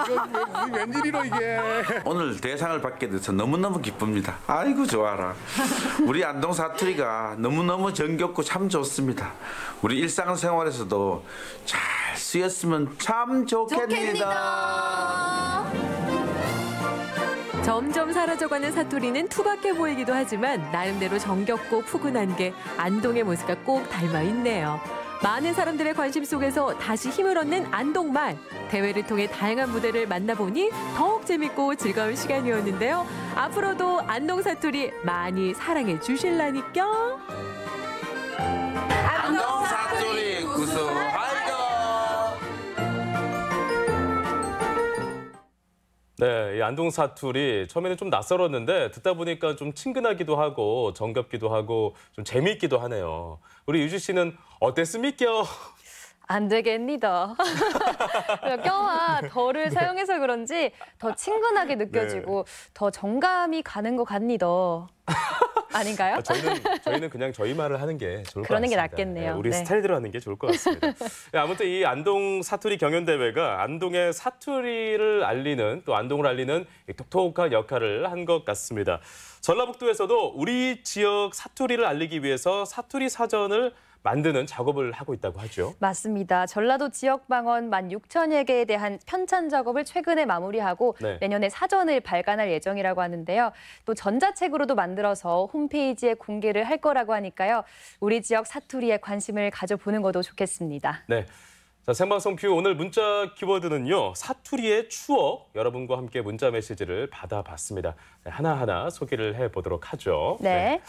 이거 웬일이로 이게. 오늘 대상을 받게 돼서 너무너무 기쁩니다. 아이고 좋아라. 우리 안동 사투리가 너무너무 정겹고 참 좋습니다. 우리 일상생활에서도 잘 쓰였으면 참 좋겠습니다. 점점 사라져가는 사투리는 투박해 보이기도 하지만 나름대로 정겹고 푸근한 게 안동의 모습과 꼭 닮아 있네요. 많은 사람들의 관심 속에서 다시 힘을 얻는 안동말. 대회를 통해 다양한 무대를 만나보니 더욱 재밌고 즐거운 시간이었는데요. 앞으로도 안동 사투리 많이 사랑해 주실라니까. 안동 사투리 구수할거. 네, 이 안동 사투리 처음에는 좀 낯설었는데 듣다 보니까 좀 친근하기도 하고 정겹기도 하고 좀 재미있기도 하네요. 우리 유주 씨는 어땠습니까? 안 되겠니다. 껴와 덜을 사용해서 그런지 더 친근하게 느껴지고 더 정감이 가는 것 같니다. 아닌가요? 저희는 그냥 저희 말을 하는 게 좋을 것 같습니다. 그러는 게 낫겠네요. 우리 네. 스타일대로 하는 게 좋을 것 같습니다. 아무튼 이 안동 사투리 경연대회가 안동의 사투리를 알리는 또 안동을 알리는 독특한 역할을 한 것 같습니다. 전라북도에서도 우리 지역 사투리를 알리기 위해서 사투리 사전을 만드는 작업을 하고 있다고 하죠. 맞습니다. 전라도 지역방언 16,000여 개에 대한 편찬 작업을 최근에 마무리하고 네. 내년에 사전을 발간할 예정이라고 하는데요. 또 전자책으로도 만들어서 홈페이지에 공개를 할 거라고 하니까요. 우리 지역 사투리에 관심을 가져보는 것도 좋겠습니다. 네. 자, 생방송 뷰 오늘 문자 키워드는요. 사투리의 추억. 여러분과 함께 문자 메시지를 받아봤습니다. 네, 하나하나 소개를 해보도록 하죠. 네.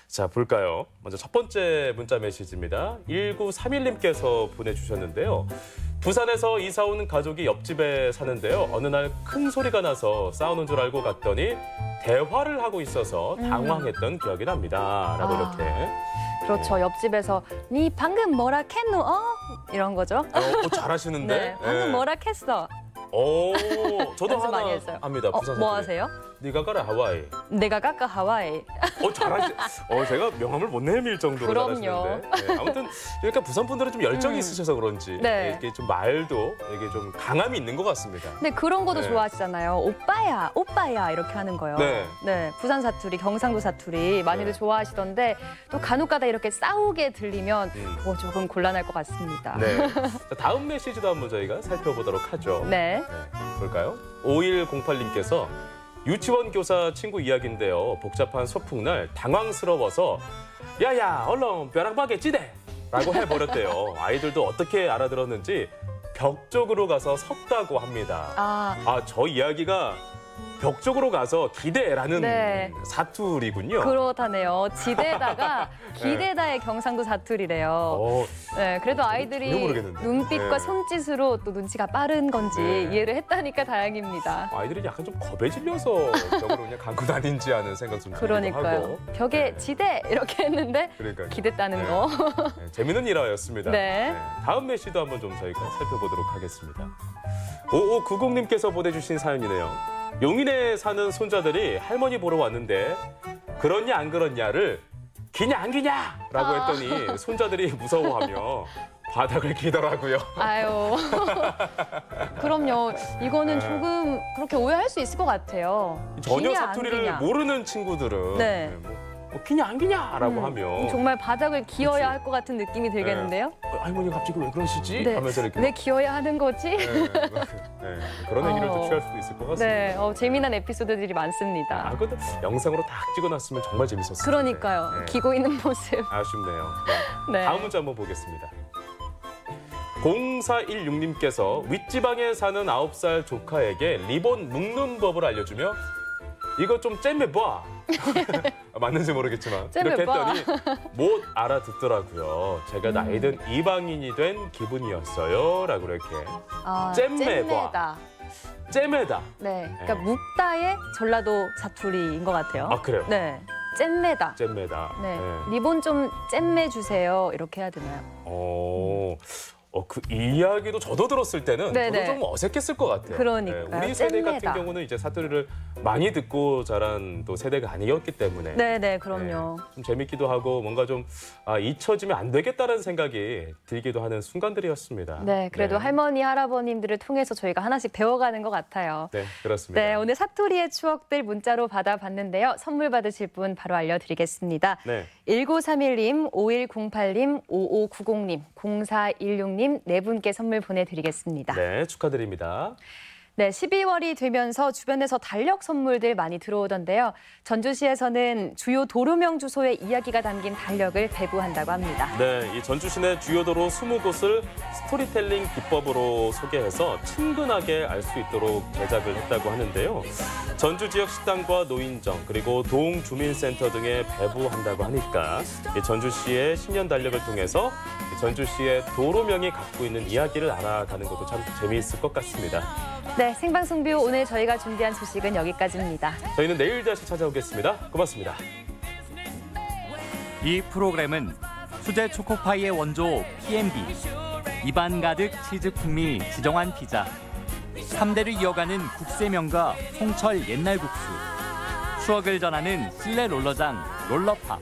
자, 볼까요? 먼저 첫 번째 문자 메시지입니다. 1931님께서 보내주셨는데요. 부산에서 이사 온 가족이 옆집에 사는데요. 어느 날 큰 소리가 나서 싸우는 줄 알고 갔더니 대화를 하고 있어서 당황했던 기억이 납니다. 라고 이렇게. 그렇죠. 옆집에서 니 방금 뭐라 했노? 이런 거죠. 잘하시는데? 네, 방금 뭐라 했어? 오, 저도 연습 하나 많이 했어요. 합니다. 부산 뭐 사투리. 하세요? 네가 가라 하와이. 내가 가까 하와이. 잘하시. 제가 명함을 못 내밀 정도로 그럼요. 잘하시는데. 네, 아무튼 그러니까 부산 분들은 좀 열정이 있으셔서 그런지 네. 이렇게 좀 말도 이게 좀 강함이 있는 것 같습니다. 근데 그런 것도 네. 좋아하시잖아요. 오빠야, 오빠야 이렇게 하는 거요. 네. 부산 사투리, 경상도 사투리 많이들 좋아하시던데 또 간혹가다 이렇게 싸우게 들리면 그거 조금 곤란할 것 같습니다. 네. 자, 다음 메시지도 한번 저희가 살펴보도록 하죠. 네. 볼까요? 5108님께서 유치원 교사 친구 이야기인데요. 복잡한 소풍날 당황스러워서 야야 얼른 벼락박에 찌대! 라고 해버렸대요. 아이들도 어떻게 알아들었는지 벽 쪽으로 가서 섰다고 합니다. 저 이야기가 벽 쪽으로 가서 기대라는 네. 사투리군요. 그렇다네요. 지대다가 기대다의 경상도 사투리래요. 네, 그래도 아이들이 전혀 모르겠는데. 눈빛과 네. 손짓으로 또 눈치가 빠른 건지 이해를 했다니까 다행입니다. 아이들이 약간 좀 겁에 질려서 벽으로 그냥 감고 다닌지 하는 생각 좀 들기도 그러니까요. 하고. 벽에 지대 이렇게 했는데 그러니까요. 기댔다는 거. 네, 재미있는 일화였습니다. 네. 다음 메시도 한번 좀 저희가 살펴보도록 하겠습니다. 5590님께서 보내주신 사연이네요. 용인에 사는 손자들이 할머니 보러 왔는데 그렇냐 안 그렇냐를 기냐 안 기냐 라고 했더니 손자들이 무서워하며 바닥을 기더라고요. 아유. 그럼요. 이거는 조금 그렇게 오해할 수 있을 것 같아요. 전혀 기냐, 안 사투리를 기냐. 모르는 친구들은 네. 뭐 기냐 안 기냐라고 하면 정말 바닥을 기어야 할 것 같은 느낌이 들겠는데요? 할머니 갑자기 왜 그러시지? 네. 하면서 이렇게 왜 기어야 하는 거지? 그런 얘기를 또 취할 수도 있을 것 같습니다. 네, 재미난 에피소드들이 많습니다. 그것도 영상으로 딱 찍어놨으면 정말 재밌었을 텐데. 그러니까요. 네. 기고 있는 모습. 아쉽네요. 네. 다음 문자 한번 보겠습니다. 0416님께서 윗지방에 사는 9살 조카에게 리본 묶는 법을 알려주며 이거 좀 잼매봐. 맞는지 모르겠지만 이렇게 잼매봐. 했더니 못 알아듣더라고요. 제가 나이든 이방인이 된 기분이었어요. 라고 이렇게. 잼매다. 잼매다. 네, 그러니까 묵다의 전라도 사투리인 것 같아요. 아, 그래요? 네, 잼매다. 잼매다. 네, 리본 좀 잼매 주세요. 이렇게 해야 되나요? 그 이야기도 저도 들었을 때는 네네. 저도 좀 어색했을 것 같아요. 그러니까요. 우리 세대 잼매다. 같은 경우는 이제 사투리를 많이 듣고 자란 또 세대가 아니었기 때문에 네네, 그럼요. 좀 재밌기도 하고 뭔가 좀 잊혀지면 안 되겠다는 생각이 들기도 하는 순간들이었습니다. 네, 그래도 할머니, 할아버님들을 통해서 저희가 하나씩 배워가는 것 같아요. 네, 그렇습니다. 네, 오늘 사투리의 추억들 문자로 받아봤는데요. 선물 받으실 분 바로 알려드리겠습니다. 네. 1931님, 5108님, 5590님, 0416님 네 분께 선물 보내드리겠습니다. 네, 축하드립니다. 네, 12월이 되면서 주변에서 달력 선물들 많이 들어오던데요. 전주시에서는 주요 도로명 주소의 이야기가 담긴 달력을 배부한다고 합니다. 네, 이 전주 시내 주요 도로 20곳을 스토리텔링 기법으로 소개해서 친근하게 알 수 있도록 제작을 했다고 하는데요. 전주 지역 식당과 노인정 그리고 도웅주민센터 등에 배부한다고 하니까 이 전주시의 신년 달력을 통해서 전주시의 도로명이 갖고 있는 이야기를 알아가는 것도 참 재미있을 것 같습니다. 네, 생방송뷰 오늘 저희가 준비한 소식은 여기까지입니다. 저희는 내일 다시 찾아오겠습니다. 고맙습니다. 이 프로그램은 수제 초코파이의 원조 PMB, 입안 가득 치즈 풍미 지정한 피자, 3대를 이어가는 국세명가 송철 옛날 국수, 추억을 전하는 실내 롤러장 롤러팝,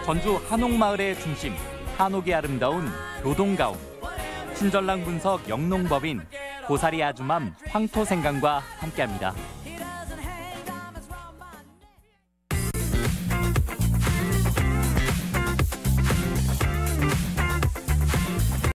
전주 한옥마을의 중심 한옥이 아름다운 교동가움, 친절랑 분석 영농법인 고사리 아주맘 황토생강과 함께합니다.